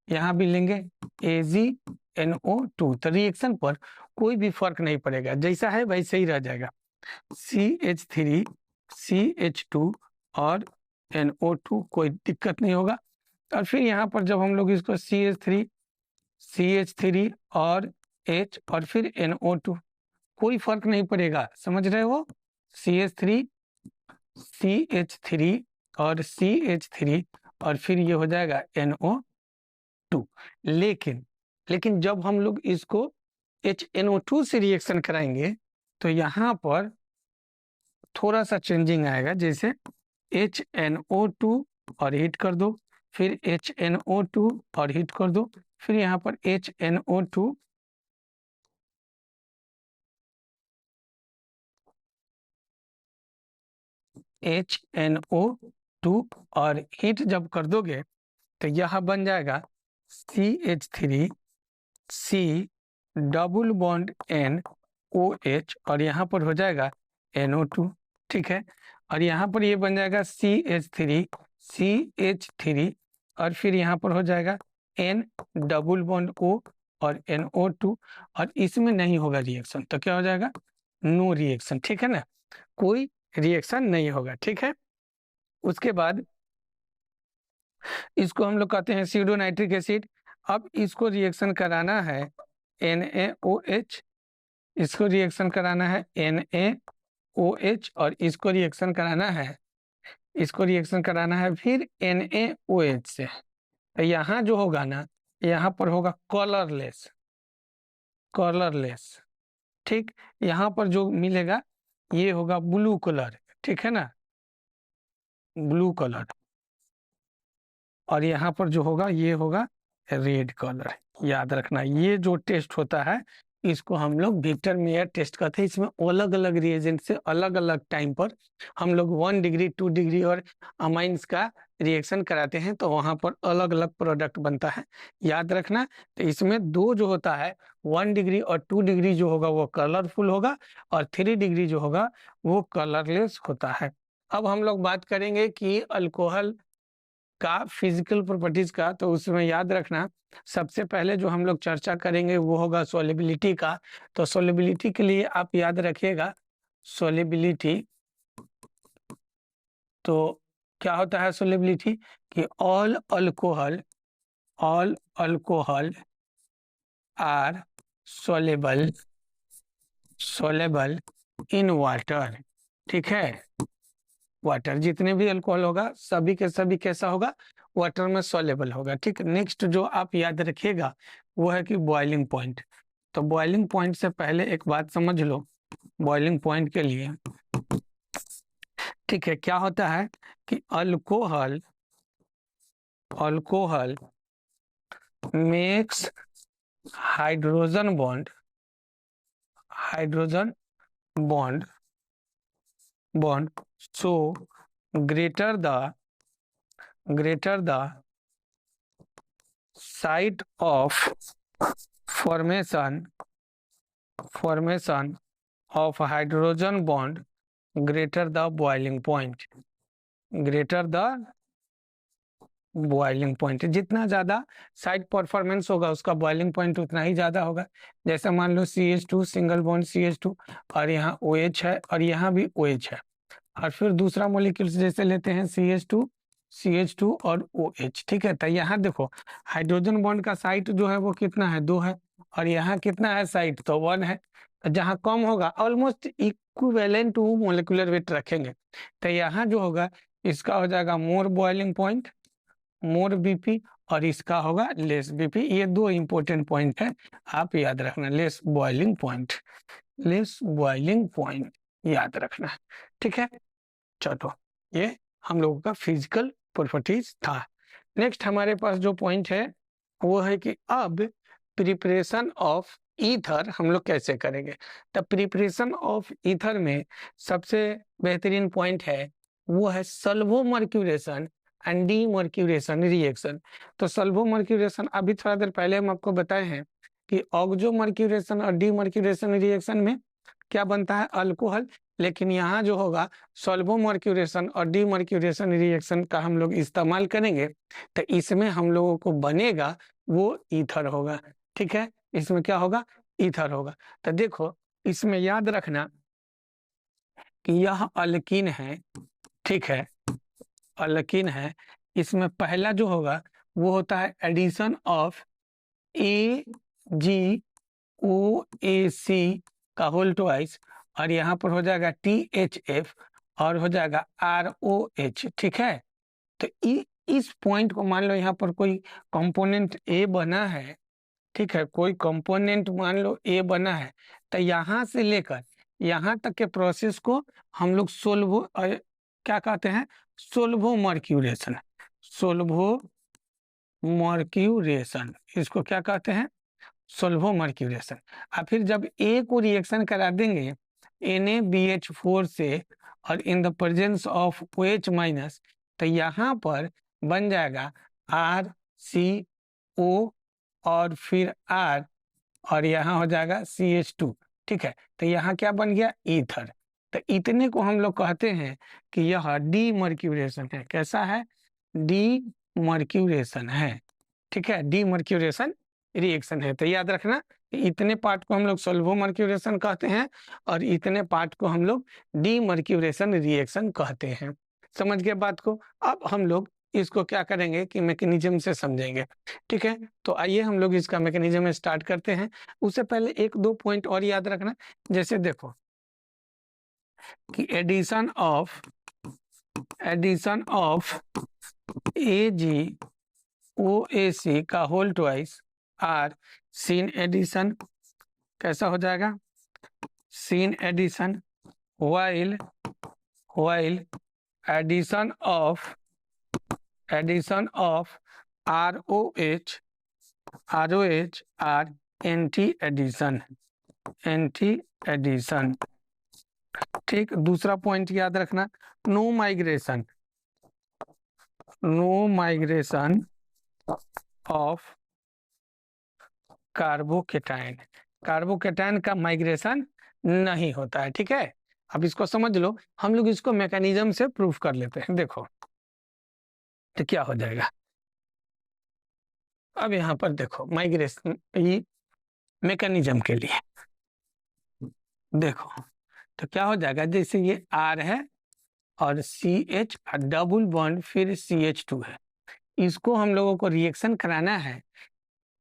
यहाँ भी लेंगे AgNO2, तो रिएक्शन पर कोई भी फर्क नहीं पड़ेगा, जैसा है वैसे ही रह जाएगा। CH3 CH2 और NO2, कोई दिक्कत नहीं होगा। और फिर यहाँ पर जब हम लोग इसको CH3 और H और फिर NO2, कोई फर्क नहीं पड़ेगा, समझ रहे हो? CH3 CH3 और CH3 और फिर ये हो जाएगा NO2। लेकिन जब हम लोग इसको HNO2 से रिएक्शन कराएंगे, तो यहाँ पर थोड़ा सा चेंजिंग आएगा, जैसे HNO2 और हीट कर दो, फिर HNO2 और हीट कर दो, फिर यहाँ पर HNO2 HNO2 और हीट जब कर दोगे तो यह बन जाएगा CH3 C double bond NOH, और यहाँ पर हो जाएगा NO2, ठीक है। और यहाँ पर ये बन जाएगा CH3 CH3 और फिर यहाँ पर हो जाएगा N डबल बॉन्ड O और NO2, और इसमें नहीं होगा रिएक्शन, तो क्या हो जाएगा? नो रिएक्शन, ठीक है ना, कोई रिएक्शन नहीं होगा, ठीक है। उसके बाद इसको हम लोग कहते हैं सीडो नाइट्रिक एसिड। अब इसको रिएक्शन कराना है NaOH, इसको रिएक्शन कराना है NaOH, और इसको रिएक्शन कराना है फिर NaOH से। तो यहाँ जो होगा ना, यहाँ पर होगा कलरलेस, ठीक। यहाँ पर जो मिलेगा ये होगा ब्लू कलर, ठीक है ना, ब्लू कलर, और यहाँ पर जो होगा ये होगा रेड कलर। याद रखना, ये जो टेस्ट होता है इसको हम लोग विक्टर मेयर टेस्ट कहते हैं। इसमें अलग अलग रिएजेंट से अलग अलग टाइम पर हम लोग 1 डिग्री 2 डिग्री और अमाइंस का रिएक्शन कराते हैं, तो वहां पर अलग अलग प्रोडक्ट बनता है, याद रखना। तो इसमें दो जो होता है 1 डिग्री और 2 डिग्री जो होगा वो कलरफुल होगा, और 3 डिग्री जो होगा वो कलरलेस होता है। अब हम लोग बात करेंगे कि अल्कोहल का फिजिकल प्रॉपर्टीज का, तो उसमें याद रखना सबसे पहले जो हम लोग चर्चा करेंगे वो होगा सोलिबिलिटी का। तो सोलिबिलिटी के लिए आप याद रखिएगा, सोलिबिलिटी तो क्या होता है सोलिबिलिटी, कि all alcohol are soluble in water. ठीक है, वाटर जितने भी अल्कोहल होगा सभी के सभी कैसा होगा, वाटर में सोलेबल होगा। ठीक, नेक्स्ट जो आप याद रखिएगा वो है कि बॉइलिंग पॉइंट। तो बॉइलिंग पॉइंट से पहले एक बात समझ लो, बॉइलिंग पॉइंट के लिए, ठीक है, क्या होता है कि alcohol makes hydrogen bond so greater the site of formation of hydrogen bond greater the boiling point, जितना ज्यादा साइड परफॉर्मेंस होगा उसका बॉइलिंग पॉइंट उतना ही ज्यादा होगा। जैसे मान लो CH2 सिंगल बॉन्ड CH2 और यहाँ OH है और यहाँ भी OH है, और फिर दूसरा मॉलिक्यूल्स जैसे लेते हैं CH2 और OH। ठीक है, तो यहाँ देखो हाइड्रोजन बॉन्ड का साइट जो है वो कितना है, 2 है, और यहाँ कितना है साइट, तो 1 है। तो जहाँ कम होगा almost equivalent to molecular weight रखेंगे, तो यहाँ जो होगा इसका हो जाएगा more boiling point, more BP, और इसका होगा लेस BP। ये दो इंपॉर्टेंट पॉइंट है, आप याद रखना, लेस बॉइलिंग पॉइंट याद रखना। ठीक है, चलो ये हम लोगों का फिजिकल प्रॉपर्टीज था। नेक्स्ट हमारे पास जो पॉइंट है वो है कि अब प्रिपरेशन ऑफ ईथर हम लोग कैसे करेंगे। द प्रिपरेशन ऑफ ईथर में सबसे बेहतरीन पॉइंट है वो है सल्वोमर्क्यूरेशन एंड डीमर्क्यूरेशन रिएक्शन। तो सल्वोमर्क्यूरेशन अभी थोड़ा देर पहले हम आपको बताए हैं कि ऑक्सोमर्क्यूरेशन और डीमर्क्यूरेशन रिएक्शन में क्या बनता है, अल्कोहल। लेकिन यहाँ जो होगा सल्वोमर्क्यूरेशन और डीमर्क्यूरेशन रिएक्शन का हम लोग इस्तेमाल करेंगे, तो इसमें हम लोगों को बनेगा वो ईथर होगा। ठीक है, इसमें क्या होगा, ईथर होगा। तो देखो इसमें याद रखना कि यह अल्कीन है। ठीक है, अल्कीन है, इसमें पहला जो होगा वो होता है एडिशन ऑफ AgOAC का होल ट्वाइस, और यहाँ पर हो जाएगा THF और हो जाएगा ROH। ठीक है, तो इस पॉइंट को मान लो यहाँ पर कोई कंपोनेंट A बना है। ठीक है, कोई कंपोनेंट मान लो A बना है, तो यहाँ से लेकर यहाँ तक के प्रोसेस को हम लोग क्या कहते हैं, सोल्वोमर्क्यूरेशन। इसको क्या कहते हैं, सोल्वोमर्क्यूरेशन। और फिर जब A को रिएक्शन करा देंगे NaBH4 से और in the presence of OH minus, तो यहाँ पर बन जाएगा RCO और फिर R, और यहाँ हो जाएगा CH2। ठीक है, तो यहाँ क्या बन गया, ईथर। तो इतने को हम लोग कहते हैं कि यह डीमर्क्यूरेशन है। कैसा है, डीमर्क्यूरेशन है। ठीक है, डीमर्क्यूरेशन रिएक्शन है। तो याद रखना इतने पार्ट को हम लोग सल्वोमर्क्यूरेशन कहते हैं और इतने पार्ट को हम लोग डीमर्क्यूरेशन रिएक्शन कहते हैं। समझ गए बात को। अब हम लोग इसको क्या करेंगे कि मैकेनिज्म से समझेंगे। ठीक है, तो आइए हम लोग इसका मैकेनिज्म स्टार्ट करते हैं। उससे पहले एक दो पॉइंट और याद रखना, जैसे देखो कि एडिशन ऑफ AgOAC का whole twice are syn addition. कैसा हो जाएगा, syn addition, while addition of ROH are anti addition. ठीक, दूसरा पॉइंट याद रखना, नो माइग्रेशन ऑफ कार्बोकेटाइन का माइग्रेशन नहीं होता है। ठीक है, अब इसको समझ लो, हम लोग इसको मैकेनिज्म से प्रूफ कर लेते हैं। देखो तो क्या हो जाएगा, अब यहाँ पर देखो माइग्रेशन ये मैकेनिज्म के लिए देखो तो क्या हो जाएगा, जैसे ये R है और CH डबल बॉन्ड फिर CH2 है, इसको हम लोगों को रिएक्शन कराना है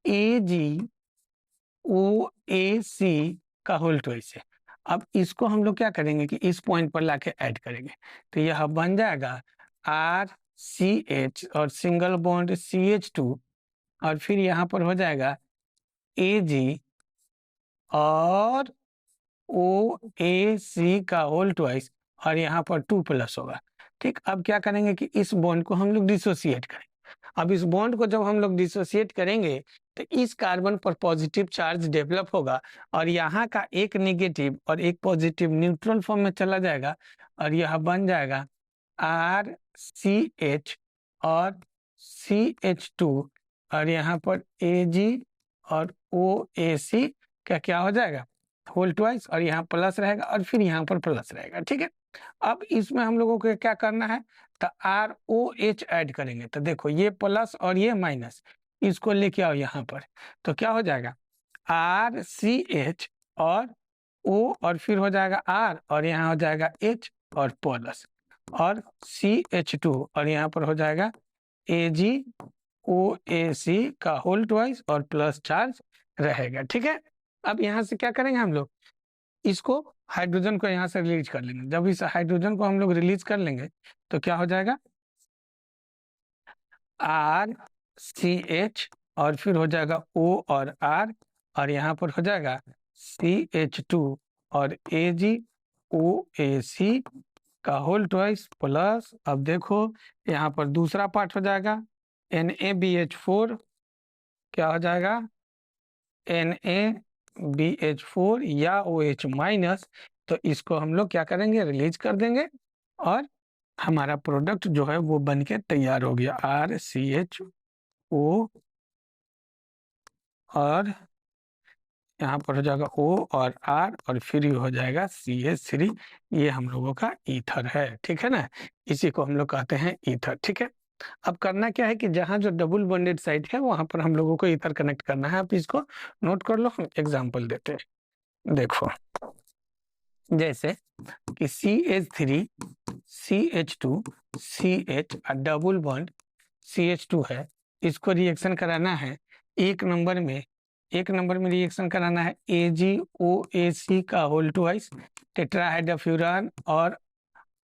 AgOAC का होल ट्वाइस से। अब इसको हम लोग क्या करेंगे कि इस पॉइंट पर लाके ऐड करेंगे, तो यह बन जाएगा RCH और सिंगल बॉन्ड CH2 और फिर यहाँ पर हो जाएगा Ag और OAC का होल ट्वाइस और यहाँ पर 2+ होगा। ठीक, अब क्या करेंगे कि इस बॉन्ड को हम लोग डिसोसिएट करेंगे। अब इस बॉन्ड को जब हम लोग डिसोसिएट करेंगे तो इस कार्बन पर पॉजिटिव चार्ज डेवलप होगा और यहाँ का एक नेगेटिव और एक पॉजिटिव न्यूट्रल फॉर्म में चला जाएगा और यह बन जाएगा RCH और CH2 और यहाँ पर Ag और OAC का क्या हो जाएगा, होल ट्वाइस, और यहाँ प्लस रहेगा और फिर यहाँ पर प्लस रहेगा। ठीक है, अब इसमें हम लोगों को क्या करना है, तो ROH ऐड करेंगे। तो देखो ये प्लस और ये माइनस, इसको लेके आओ यहाँ पर, तो क्या हो जाएगा RCH और O और फिर हो जाएगा R और यहाँ हो जाएगा H और प्लस और CH2 और यहाँ पर हो जाएगा AgOAC का होल ट्वाइस और प्लस चार्ज रहेगा। ठीक है, अब यहाँ से क्या करेंगे हम लोग, इसको हाइड्रोजन को यहाँ से रिलीज कर लेंगे। जब इस हाइड्रोजन को हम लोग रिलीज कर लेंगे तो क्या हो जाएगा RCH और फिर हो जाएगा O और R और यहाँ पर हो जाएगा CH2 और AgOAC का होल ट्वाइस प्लस, अब देखो यहाँ पर दूसरा पार्ट हो जाएगा NaBH4, क्या हो जाएगा NaBH4 या OH माइनस, तो इसको हम लोग क्या करेंगे, रिलीज कर देंगे और हमारा प्रोडक्ट जो है वो बन के तैयार हो गया RCHO और यहाँ पर हो जाएगा O और R और फिर हो जाएगा CH3, ये हम लोगों का ईथर है। ठीक है ना, इसी को हम लोग कहते हैं ईथर। ठीक है, अब करना क्या है कि जहाँ जो डबल बॉन्डेड साइड है वहां पर हम लोगों को ईथर कनेक्ट करना है। आप इसको नोट कर लो, हम एग्जाम्पल देते हैं। देखो जैसे कि CH3 CH2 CH double bond CH2 है, इसको रिएक्शन कराना है एक नंबर में रिएक्शन कराना है AgOAC का होल ट्वाइस टेट्राहाइड्रोफ्यूरान और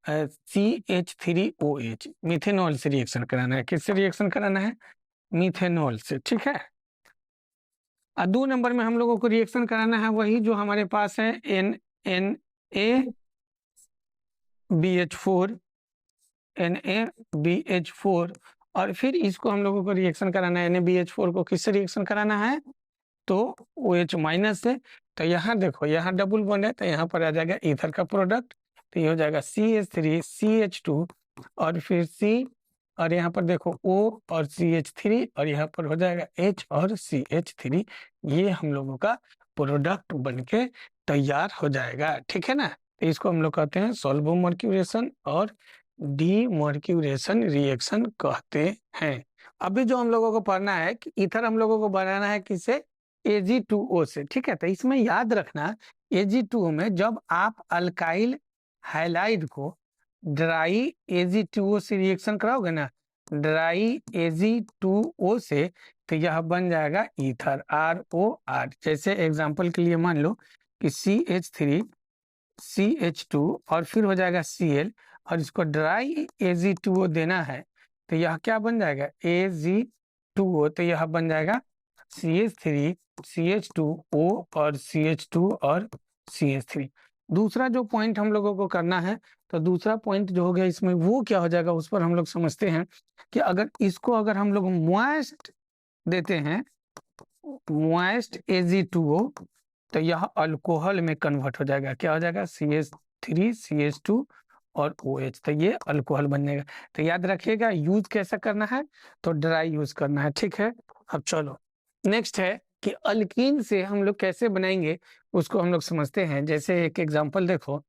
CH3OH मिथेनॉल से रिएक्शन कराना है। किससे रिएक्शन कराना है, मिथेनॉल से। ठीक है, और 2 नंबर में हम लोगों को रिएक्शन कराना है वही जो हमारे पास है NaBH4 और फिर इसको हम लोगों को रिएक्शन कराना है NaBH4 को किससे रिएक्शन कराना है, तो OH माइनस से। तो यहाँ देखो यहाँ डबल बॉन्ड है तो यहाँ पर आ जाएगा ईथर का प्रोडक्ट, तो ये हो जाएगा CH3 CH2 और फिर C और यहाँ पर देखो O और CH3 और यहाँ पर हो जाएगा H और CH3, ये हम लोगों का प्रोडक्ट बनके तैयार हो जाएगा। ठीक है ना, तो इसको हम लोग कहते हैं सॉल्वोमर्क्यूरेशन और डीमर्क्यूरेशन रिएक्शन कहते हैं। अभी जो हम लोगों को पढ़ना है कि ईथर हम लोगों को बनाना है किससे, Ag2O से। ठीक है, तो इसमें याद रखना Ag2O में जब आप अल्काइल हाइलाइड को ड्राई Ag2O से रिएक्शन कराओगे ना, ड्राई Ag2O से, तो यह बन जाएगा ईथर ROR। जैसे एग्जांपल के लिए मान लो कि CH3 CH2 और फिर हो जाएगा Cl और इसको ड्राई Ag2O देना है, तो यह क्या बन जाएगा Ag2O, तो यह बन जाएगा CH3 CH2O और CH2 और CH3। दूसरा जो पॉइंट हम लोगों को करना है, तो दूसरा पॉइंट जो हो गया इसमें वो क्या हो जाएगा, उस पर हम लोग समझते हैं कि अगर इसको अगर हम लोग मॉइस्ट देते हैं मोइस्ट Ag2O, तो यह अल्कोहल में कन्वर्ट हो जाएगा, क्या हो जाएगा, CH3 CH2 और OH, तो ये अल्कोहल बन जाएगा। तो याद रखिएगा यूज कैसा करना है, तो ड्राई यूज करना है, ठीक है। अब चलो नेक्स्ट है कि अल्कीन से हम लोग कैसे बनाएंगे, उसको हम लोग समझते हैं। जैसे एक एग्जांपल देखो,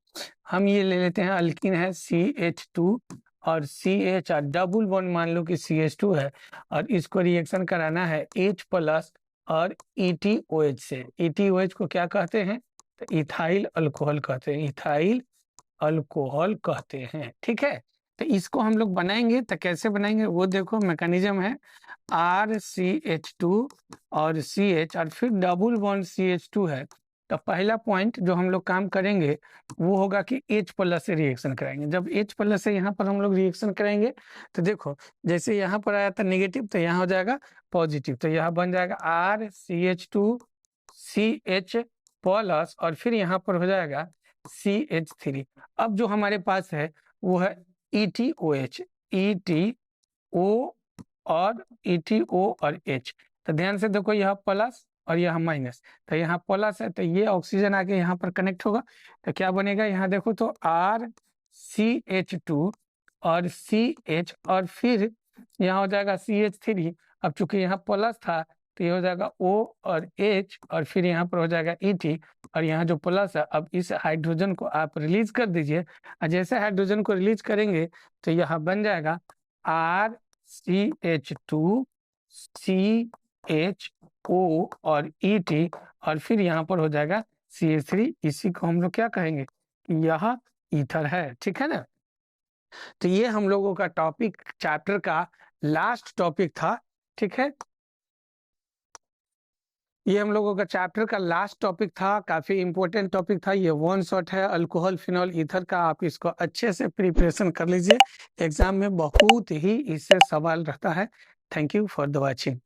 हम ये ले लेते हैं, अल्कीन है CH2 और CH, डबल बॉन्ड मान लो कि CH2 है, और इसको रिएक्शन कराना है H+ और ETOH से। ETOH को क्या कहते हैं, तो इथाइल अल्कोहल कहते हैं, इथाइल अल्कोहल कहते हैं, ठीक है। तो इसको हम लोग बनाएंगे, तो कैसे बनाएंगे वो देखो, मैकेनिज्म है RCH2 और CH और फिर डबल बॉन्ड CH2 है। तो पहला पॉइंट जो हम लोग काम करेंगे वो होगा कि H+ से रिएक्शन कराएंगे। जब H+ से यहाँ पर हम लोग रिएक्शन कराएंगे, तो देखो जैसे यहाँ पर आया था नेगेटिव, तो यहाँ हो जाएगा पॉजिटिव, तो यहाँ बन जाएगा RCH2CH+ और फिर यहाँ पर हो जाएगा CH3। अब जो हमारे पास है वो है ETOH, ETO और ETO और H। तो ध्यान से देखो, यह प्लस और यह माइनस, तो यहाँ प्लस है तो ये ऑक्सीजन आके यहाँ पर कनेक्ट होगा, तो क्या बनेगा, यहाँ देखो तो RCH2 और CH और फिर यहाँ हो जाएगा CH3। अब चूंकि यहाँ प्लस था तो ये हो जाएगा O और H और फिर यहाँ पर हो जाएगा ET, और यहाँ जो प्लस है, अब इस हाइड्रोजन को आप रिलीज कर दीजिए, और जैसे हाइड्रोजन को रिलीज करेंगे तो यहाँ बन जाएगा RCH2 CHO और ET और फिर यहाँ पर हो जाएगा CH3। इसी को हम लोग क्या कहेंगे, यह ईथर है, ठीक है ना। तो ये हम लोगों का टॉपिक, चैप्टर का लास्ट टॉपिक था, ठीक है। ये हम लोगों का चैप्टर का लास्ट टॉपिक था, काफी इंपॉर्टेंट टॉपिक था ये, वन शॉट है अल्कोहल फिनॉल ईथर का। आप इसको अच्छे से प्रिपरेशन कर लीजिए, एग्जाम में बहुत ही इससे सवाल रहता है। Thank you for the watching.